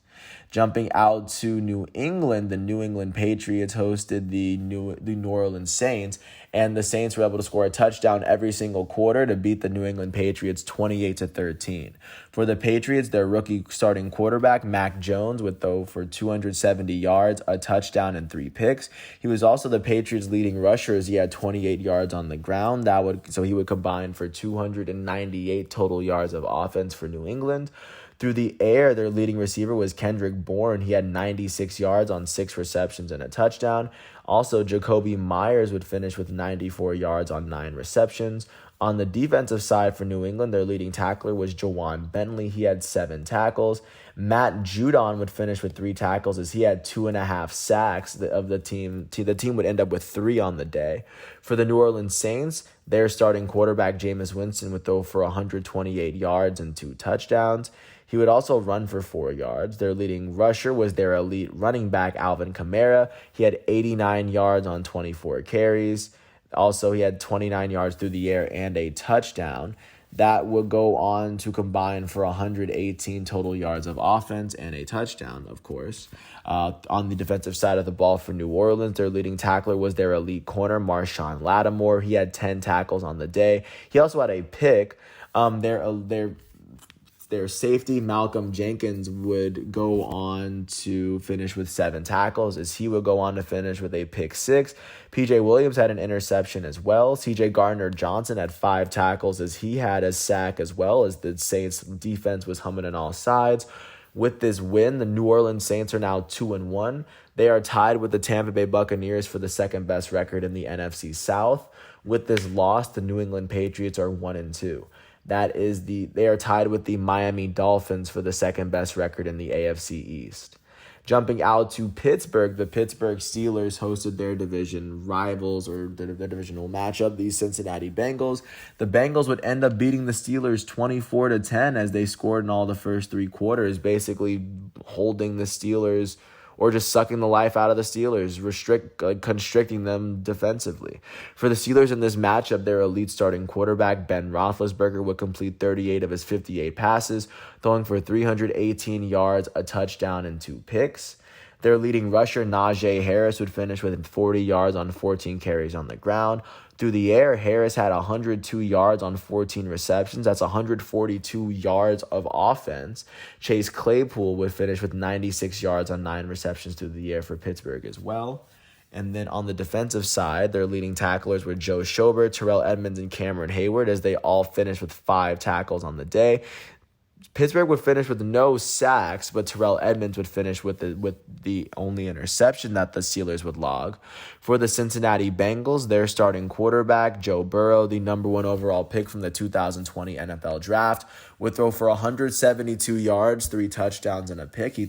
Jumping out to New England, the New England Patriots hosted the New Orleans Saints, and the Saints were able to score a touchdown every single quarter to beat the New England Patriots 28-13. For the Patriots, their rookie starting quarterback, Mac Jones, would throw for 270 yards, a touchdown, and 3 picks. He was also the Patriots' leading rusher, as he had 28 yards on the ground. So he would combine for 298 total yards of offense for New England. Through the air, their leading receiver was Kendrick Bourne. He had 96 yards on 6 receptions and a touchdown. Also, Jacoby Myers would finish with 94 yards on 9 receptions. On the defensive side for New England, their leading tackler was Jawan Bentley. He had 7 tackles. Matt Judon would finish with 3 tackles, as he had 2.5 sacks of the team. The team would end up with 3 on the day. For the New Orleans Saints, their starting quarterback, Jameis Winston, would throw for 128 yards and 2 touchdowns. He would also run for 4 yards. Their leading rusher was their elite running back, Alvin Kamara. He had 89 yards on 24 carries. Also, he had 29 yards through the air and a touchdown. That would go on to combine for 118 total yards of offense and a touchdown, of course. On the defensive side of the ball for New Orleans, their leading tackler was their elite corner, Marshawn Lattimore. He had 10 tackles on the day. He also had a pick. Their safety, Malcolm Jenkins, would go on to finish with 7 tackles, as he would go on to finish with a pick 6. P.J. Williams had an interception as well. C.J. Gardner-Johnson had 5 tackles, as he had a sack as well, as the Saints defense was humming on all sides. With this win, the New Orleans Saints are now 2-1. They are tied with the Tampa Bay Buccaneers for the 2nd best record in the NFC South. With this loss, the New England Patriots are 1-2. They are tied with the Miami Dolphins for the 2nd best record in the AFC East. Jumping out to Pittsburgh, the Pittsburgh Steelers hosted their division rivals, or their divisional matchup, the Cincinnati Bengals. The Bengals would end up beating the Steelers 24-10, as they scored in all the first 3 quarters, basically holding the Steelers, or just sucking the life out of the Steelers, constricting them defensively. For the Steelers in this matchup, their elite starting quarterback, Ben Roethlisberger, would complete 38 of his 58 passes, throwing for 318 yards, a touchdown, and 2 picks. Their leading rusher, Najee Harris, would finish with 40 yards on 14 carries on the ground. Through the air, Harris had 102 yards on 14 receptions. That's 142 yards of offense. Chase Claypool would finish with 96 yards on 9 receptions through the air for Pittsburgh as well. And then on the defensive side, their leading tacklers were Joe Schobert, Terrell Edmonds, and Cameron Hayward, as they all finished with 5 tackles on the day. Pittsburgh would finish with no sacks, but Terrell Edmonds would finish with the only interception that the Steelers would log. For the Cincinnati Bengals, their starting quarterback, Joe Burrow, the number 1 overall pick from the 2020 NFL Draft, would throw for 172 yards, 3 touchdowns, and a pick. He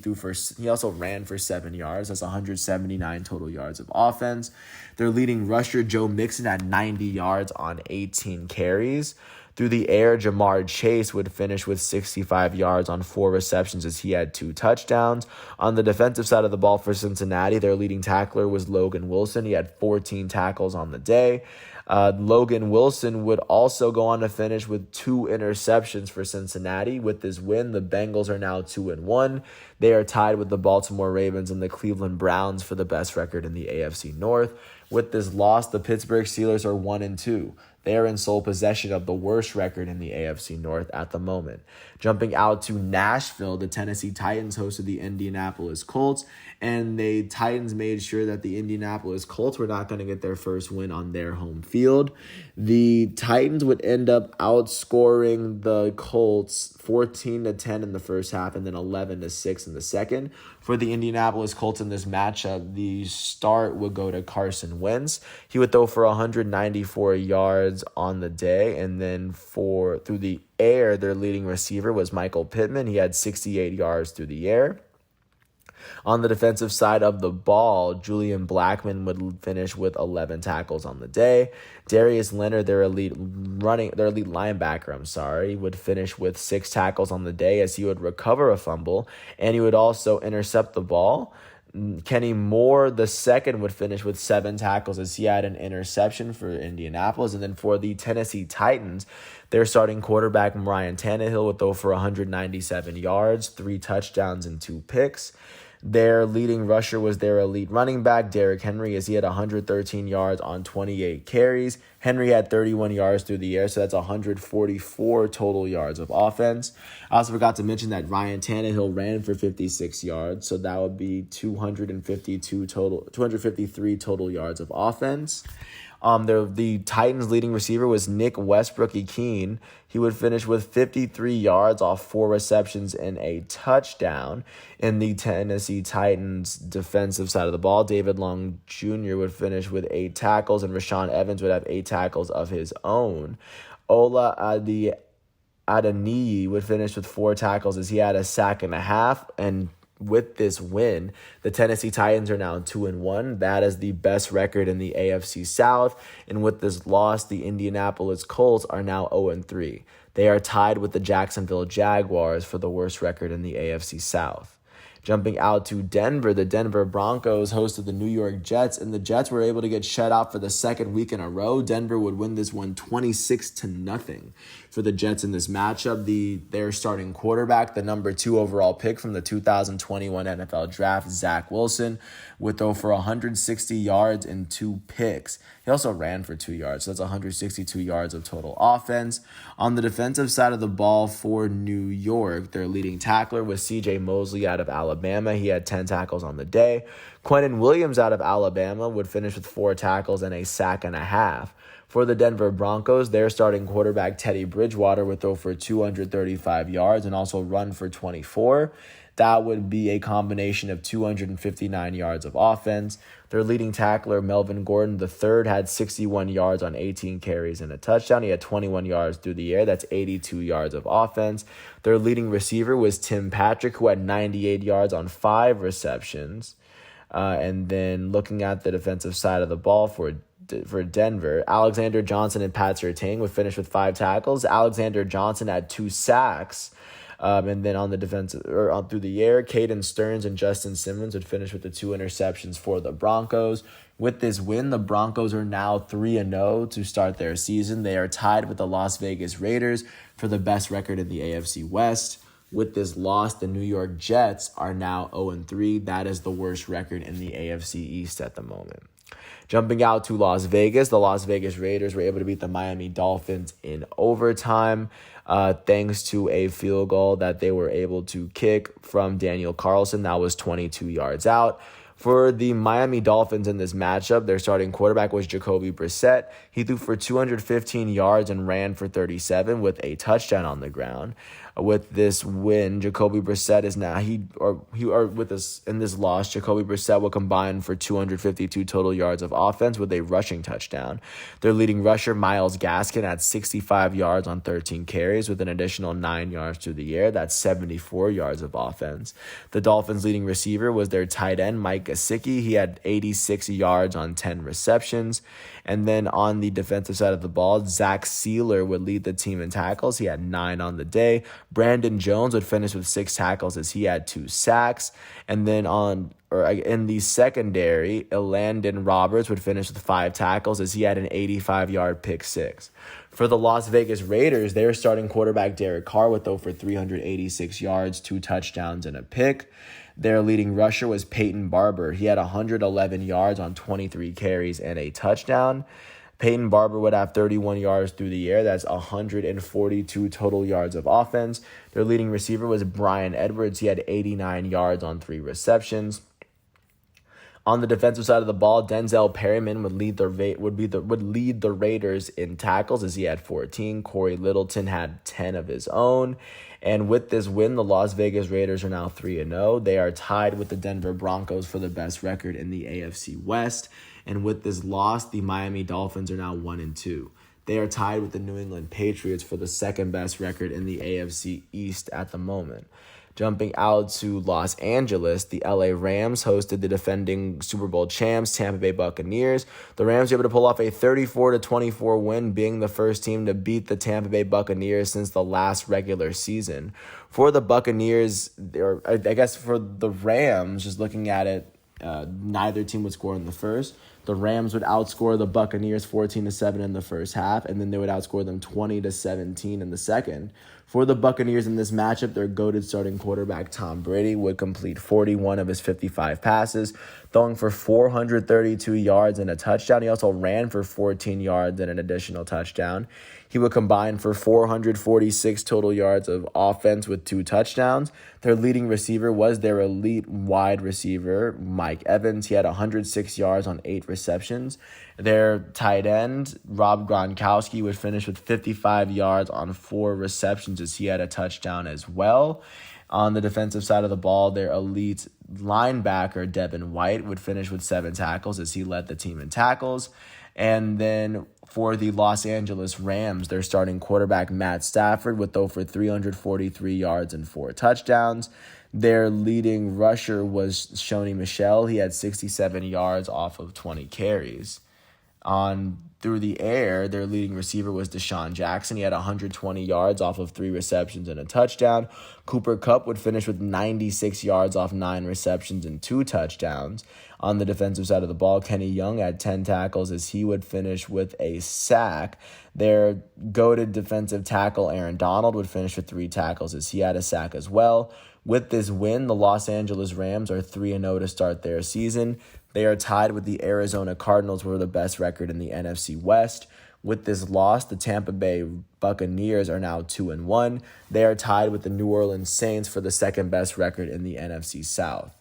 also ran for 7 yards. That's 179 total yards of offense. Their leading rusher, Joe Mixon, had 90 yards on 18 carries. Through the air, Jamar Chase would finish with 65 yards on 4 receptions as he had 2 touchdowns. On the defensive side of the ball for Cincinnati, their leading tackler was Logan Wilson. He had 14 tackles on the day. Logan Wilson would also go on to finish with 2 interceptions for Cincinnati. With this win, the Bengals are now 2-1. They are tied with the Baltimore Ravens and the Cleveland Browns for the best record in the AFC North. With this loss, the Pittsburgh Steelers are 1-2. They are in sole possession of the worst record in the AFC North at the moment. Jumping out to Nashville, the Tennessee Titans hosted the Indianapolis Colts, and the Titans made sure that the Indianapolis Colts were not going to get their first win on their home field. The Titans would end up outscoring the Colts 14-10 in the first half and then 11-6 in the second. For the Indianapolis Colts in this matchup, the start would go to Carson Wentz. He would throw for 194 yards on the day, and then through the air, their leading receiver was Michael Pittman. He had 68 yards through the air. On the defensive side of the ball, Julian Blackmon would finish with 11 tackles on the day. Darius Leonard, their elite linebacker, would finish with 6 tackles on the day as he would recover a fumble, and he would also intercept the ball. Kenny Moore II would finish with 7 tackles as he had an interception for Indianapolis. And then for the Tennessee Titans, their starting quarterback, Ryan Tannehill, would throw for 197 yards, 3 touchdowns, and 2 picks. Their leading rusher was their elite running back, Derrick Henry, as he had 113 yards on 28 carries. Henry had 31 yards through the air, so that's 144 total yards of offense. I also forgot to mention that Ryan Tannehill ran for 56 yards, so that would be 253 total yards of offense. The Titans' leading receiver was Nick Westbrook-Ikeen. He would finish with 53 yards off 4 receptions and a touchdown. In the Tennessee Titans' defensive side of the ball, David Long Jr. would finish with 8 tackles, and Rashaan Evans would have 8 tackles of his own. Ola Adeniyi would finish with 4 tackles as he had a sack and a half, and with this win, the Tennessee Titans are now 2-1. That is the best record in the AFC South. And with this loss, the Indianapolis Colts are now 0-3. They are tied with the Jacksonville Jaguars for the worst record in the AFC South. Jumping out to Denver, the Denver Broncos hosted the New York Jets, and the Jets were able to get shut out for the second week in a row. Denver would win this one 26-0 for the Jets in this matchup. Their starting quarterback, the number 2 overall pick from the 2021 NFL Draft, Zach Wilson, would throw for 160 yards and 2 picks. He also ran for 2 yards, so that's 162 yards of total offense. On the defensive side of the ball for New York, their leading tackler was C.J. Mosley out of Alabama. He had 10 tackles on the day. Quentin Williams out of Alabama would finish with 4 tackles and a sack and a half. For the Denver Broncos, their starting quarterback, Teddy Bridgewater, would throw for 235 yards and also run for 24. That would be a combination of 259 yards of offense. Their leading tackler, Melvin Gordon III, had 61 yards on 18 carries and a touchdown. He had 21 yards through the air. That's 82 yards of offense. Their leading receiver was Tim Patrick, who had 98 yards on 5 receptions. And then looking at the defensive side of the ball for Denver, Alexander Johnson and Pat Surtain would finish with 5 tackles. Alexander Johnson had 2 sacks. And then on the defensive through the air, Caden Stearns and Justin Simmons would finish with the 2 interceptions for the Broncos. With this win, the Broncos are now 3-0 to start their season. They are tied with the Las Vegas Raiders for the best record in the AFC West. With this loss, the New York Jets are now 0-3. That is the worst record in the AFC East at the moment. Jumping out to Las Vegas, the Las Vegas Raiders were able to beat the Miami Dolphins in overtime thanks to a field goal that they were able to kick from Daniel Carlson. That was 22 yards out. For the Miami Dolphins in this matchup, their starting quarterback was Jacoby Brissett. He threw for 215 yards and ran for 37 with a touchdown on the ground. With this win, Jacoby Brissett is now in this loss, Jacoby Brissett will combine for 252 total yards of offense with a rushing touchdown. Their leading rusher, Myles Gaskin, had 65 yards on 13 carries with an additional 9 yards through the air. That's 74 yards of offense. The Dolphins' leading receiver was their tight end, Mike Gesicki. He had 86 yards on 10 receptions. And then on the defensive side of the ball, Zach Sealer would lead the team in tackles. He had 9 on the day. Brandon Jones would finish with 6 tackles as he had 2 sacks. And then in the secondary, Elandon Roberts would finish with 5 tackles as he had an 85-yard pick six. For the Las Vegas Raiders, their starting quarterback Derek Carr would throw for 386 yards, 2 touchdowns, and a pick. Their leading rusher was Peyton Barber. He had 111 yards on 23 carries and a touchdown. Peyton Barber would have 31 yards through the air. That's 142 total yards of offense. Their leading receiver was Bryan Edwards. He had 89 yards on 3 receptions. On the defensive side of the ball, Denzel Perryman would lead the Raiders in tackles as he had 14. Corey Littleton had 10 of his own. And with this win, the Las Vegas Raiders are now 3-0. They are tied with the Denver Broncos for the best record in the AFC West. And with this loss, the Miami Dolphins are now 1-2. They are tied with the New England Patriots for the second best record in the AFC East at the moment. Jumping out to Los Angeles, the LA Rams hosted the defending Super Bowl champs, Tampa Bay Buccaneers. The Rams were able to pull off a 34-24 win, being the first team to beat the Tampa Bay Buccaneers since the last regular season. For the Buccaneers, or I guess for the Rams, just looking at it, neither team would score in the first. The Rams would outscore the Buccaneers 14-7 in the first half, and then they would outscore them 20-17 in the second. For the Buccaneers in this matchup, their goated starting quarterback Tom Brady would complete 41 of his 55 passes, throwing for 432 yards and a touchdown. He also ran for 14 yards and an additional touchdown. He would combine for 446 total yards of offense with 2 touchdowns. Their leading receiver was their elite wide receiver, Mike Evans. He had 106 yards on 8 receptions. Their tight end, Rob Gronkowski, would finish with 55 yards on 4 receptions as he had a touchdown as well. On the defensive side of the ball, their elite linebacker, Devin White, would finish with 7 tackles as he led the team in tackles. And then for the Los Angeles Rams, their starting quarterback, Matt Stafford, would throw for 343 yards and 4 touchdowns. Their leading rusher was Shoney Michel. He had 67 yards off of 20 carries. Through the air, their leading receiver was Deshaun Jackson. He had 120 yards off of 3 receptions and a touchdown. Cooper Kupp would finish with 96 yards off 9 receptions and 2 touchdowns. On the defensive side of the ball, Kenny Young had 10 tackles as he would finish with a sack. Their goated defensive tackle, Aaron Donald, would finish with 3 tackles as he had a sack as well. With this win, the Los Angeles Rams are 3-0 to start their season. They are tied with the Arizona Cardinals for the best record in the NFC West. With this loss, the Tampa Bay Buccaneers are now 2-1. They are tied with the New Orleans Saints for the second best record in the NFC South.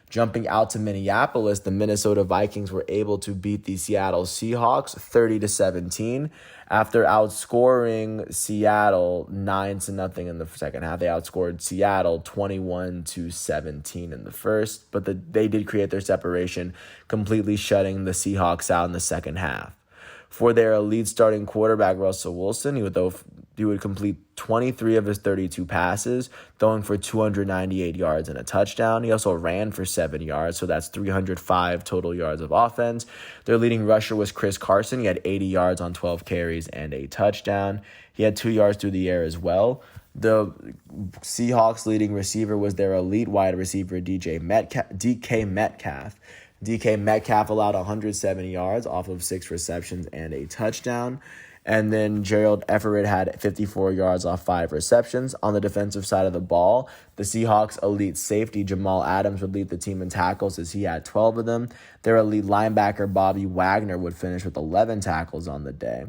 Jumping out to Minneapolis, the Minnesota Vikings were able to beat the Seattle Seahawks 30-17. After outscoring Seattle 9-0 in the second half, they outscored Seattle 21-17 in the first, but they did create their separation, completely shutting the Seahawks out in the second half. For their elite starting quarterback, Russell Wilson, he would complete 23 of his 32 passes, throwing for 298 yards and a touchdown. He also ran for 7 yards, so that's 305 total yards of offense. Their leading rusher was Chris Carson. He had 80 yards on 12 carries and a touchdown. He had 2 yards through the air as well. The Seahawks' leading receiver was their elite wide receiver, DK Metcalf. DK Metcalf allowed 170 yards off of 6 receptions and a touchdown. And then Gerald Everett had 54 yards off 5 receptions. On the defensive side of the ball, the Seahawks' elite safety, Jamal Adams, would lead the team in tackles as he had 12 of them. Their elite linebacker, Bobby Wagner, would finish with 11 tackles on the day.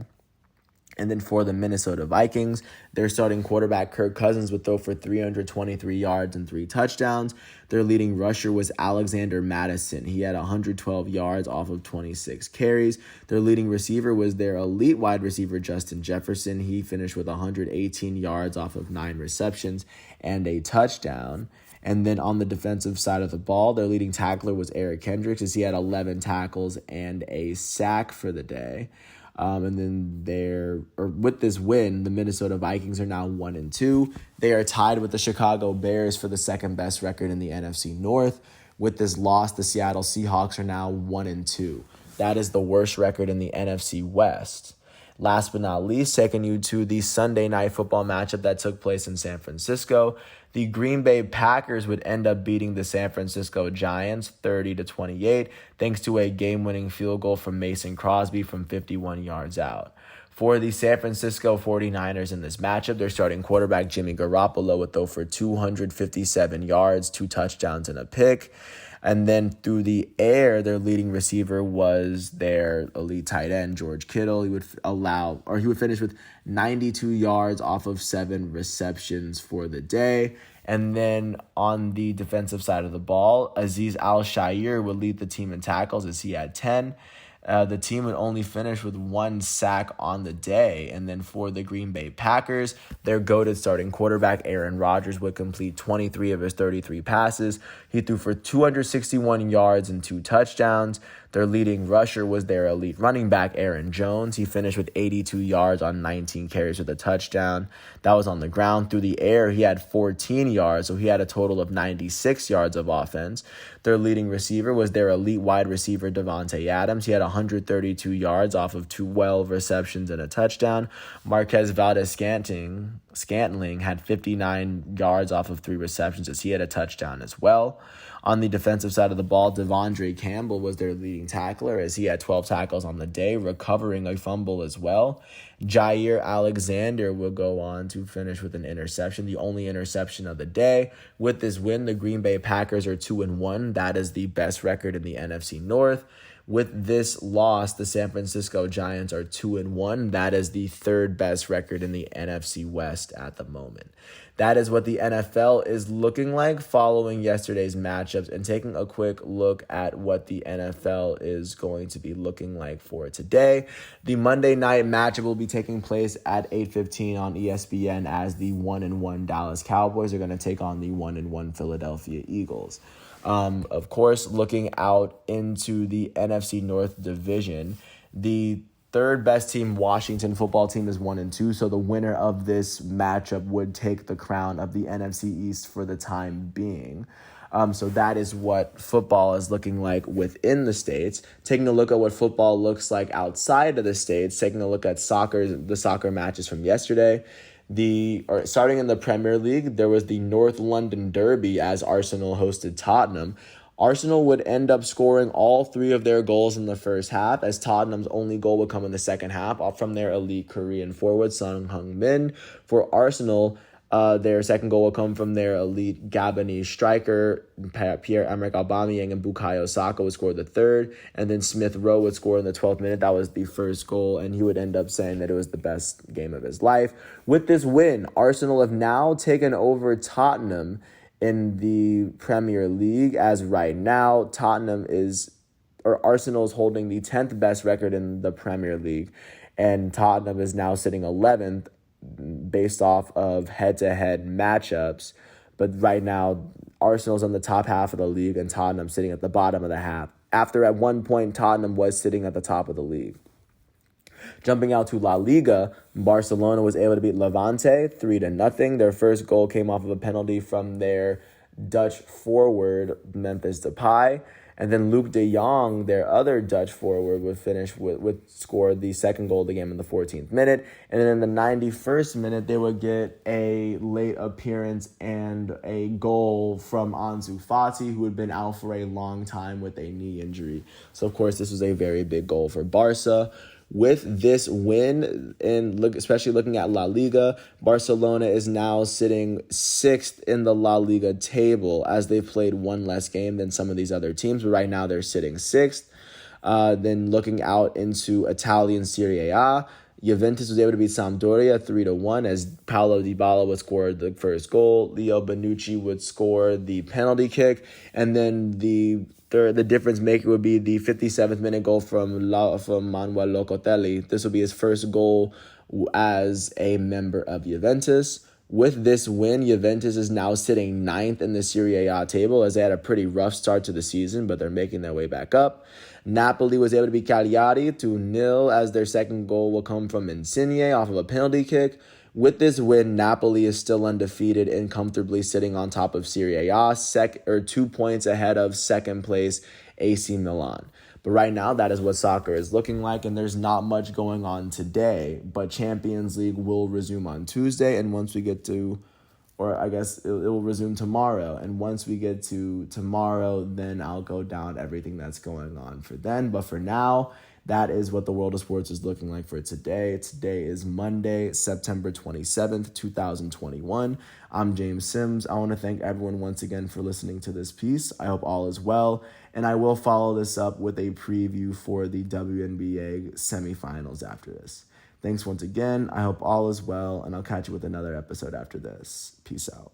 And then for the Minnesota Vikings, their starting quarterback Kirk Cousins would throw for 323 yards and 3 touchdowns. Their leading rusher was Alexander Madison. He had 112 yards off of 26 carries. Their leading receiver was their elite wide receiver Justin Jefferson. He finished with 118 yards off of 9 receptions and a touchdown. And then on the defensive side of the ball, their leading tackler was Eric Kendricks, as he had 11 tackles and a sack for the day. And then with this win, the Minnesota Vikings are now 1-2. They are tied with the Chicago Bears for the second best record in the NFC North. With this loss, the Seattle Seahawks are now 1-2. That is the worst record in the NFC West. Last but not least, taking you to the Sunday night football matchup that took place in San Francisco. The Green Bay Packers would end up beating the San Francisco Giants 30-28, thanks to a game-winning field goal from Mason Crosby from 51 yards out. For the San Francisco 49ers in this matchup, their starting quarterback Jimmy Garoppolo would throw for 257 yards, 2 touchdowns, and a pick. And then through the air, their leading receiver was their elite tight end, George Kittle. He would finish with 92 yards off of 7 receptions for the day. And then on the defensive side of the ball, Azeez Al-Shaair would lead the team in tackles as he had 10. The team would only finish with 1 sack on the day. And then for the Green Bay Packers, their goated starting quarterback, Aaron Rodgers, would complete 23 of his 33 passes. He threw for 261 yards and 2 touchdowns. Their leading rusher was their elite running back, Aaron Jones. He finished with 82 yards on 19 carries with a touchdown. That was on the ground. Through the air, he had 14 yards, so he had a total of 96 yards of offense. Their leading receiver was their elite wide receiver, Davante Adams. He had 132 yards off of 12 receptions and a touchdown. Marquez Valdes-Scantling had 59 yards off of 3 receptions as he had a touchdown as well. On the defensive side of the ball, Devondre Campbell was their leading tackler as he had 12 tackles on the day, recovering a fumble as well. Jair Alexander will go on to finish with an interception, the only interception of the day. With this win, the Green Bay Packers are 2-1. That is the best record in the NFC North. With this loss, the San Francisco Giants are 2-1. That is the 3rd best record in the NFC West at the moment. That is what the NFL is looking like following yesterday's matchups, and taking a quick look at what the NFL is going to be looking like for today. The Monday night matchup will be taking place at 8:15 on ESPN as the 1-1 Dallas Cowboys are going to take on the 1-1 Philadelphia Eagles. Of course, looking out into the NFC North division, the 3rd best team, Washington football team, is 1-2. So the winner of this matchup would take the crown of the NFC East for the time being. So that is what football is looking like within the states. Taking a look at what football looks like outside of the states, taking a look at the soccer matches from yesterday. Starting in the Premier League, there was the North London Derby as Arsenal hosted Tottenham. Arsenal would end up scoring all 3 of their goals in the first half, as Tottenham's only goal would come in the second half, off from their elite Korean forward, Son Heung-min. For Arsenal, their second goal will come from their elite Gabonese striker, Pierre-Emerick Aubameyang, and Bukayo Saka would score the 3rd, and then Smith Rowe would score in the 12th minute. That was the first goal, and he would end up saying that it was the best game of his life. With this win, Arsenal have now taken over Tottenham in the Premier League, as right now Arsenal is holding the 10th best record in the Premier League, and Tottenham is now sitting 11th based off of head-to-head matchups. But right now, Arsenal's on the top half of the league and Tottenham sitting at the bottom of the half, after at one point Tottenham was sitting at the top of the league. Jumping out to La Liga, Barcelona was able to beat Levante 3-0. Their first goal came off of a penalty from their Dutch forward, Memphis Depay. And then Luke de Jong, their other Dutch forward, would score the second goal of the game in the 14th minute. And then in the 91st minute, they would get a late appearance and a goal from Ansu Fati, who had been out for a long time with a knee injury. So, of course, this was a very big goal for Barca. With this win, especially looking at La Liga, Barcelona is now sitting 6th in the La Liga table, as they've played one less game than some of these other teams. But right now they're sitting 6th. Then looking out into Italian Serie A, Juventus was able to beat Sampdoria 3-1 as Paulo Dybala would score the first goal. Leo Bonucci would score the penalty kick. And then the difference maker would be the 57th minute goal from Manuel Locatelli. This will be his first goal as a member of Juventus. With this win, Juventus is now sitting 9th in the Serie A table as they had a pretty rough start to the season, but they're making their way back up. Napoli was able to beat Cagliari 2-0 as their second goal will come from Insigne off of a penalty kick. With this win, Napoli is still undefeated and comfortably sitting on top of Serie A, 2 points ahead of second place AC Milan. But right now, that is what soccer is looking like, and there's not much going on today. But Champions League will resume on Tuesday, and once we get to, or I guess it will resume tomorrow. And once we get to tomorrow, then I'll go down everything that's going on for then. But for now, that is what the world of sports is looking like for today. Today is Monday, September 27th, 2021. I'm James Sims. I want to thank everyone once again for listening to this piece. I hope all is well. And I will follow this up with a preview for the WNBA semifinals after this. Thanks once again. I hope all is well, and I'll catch you with another episode after this. Peace out.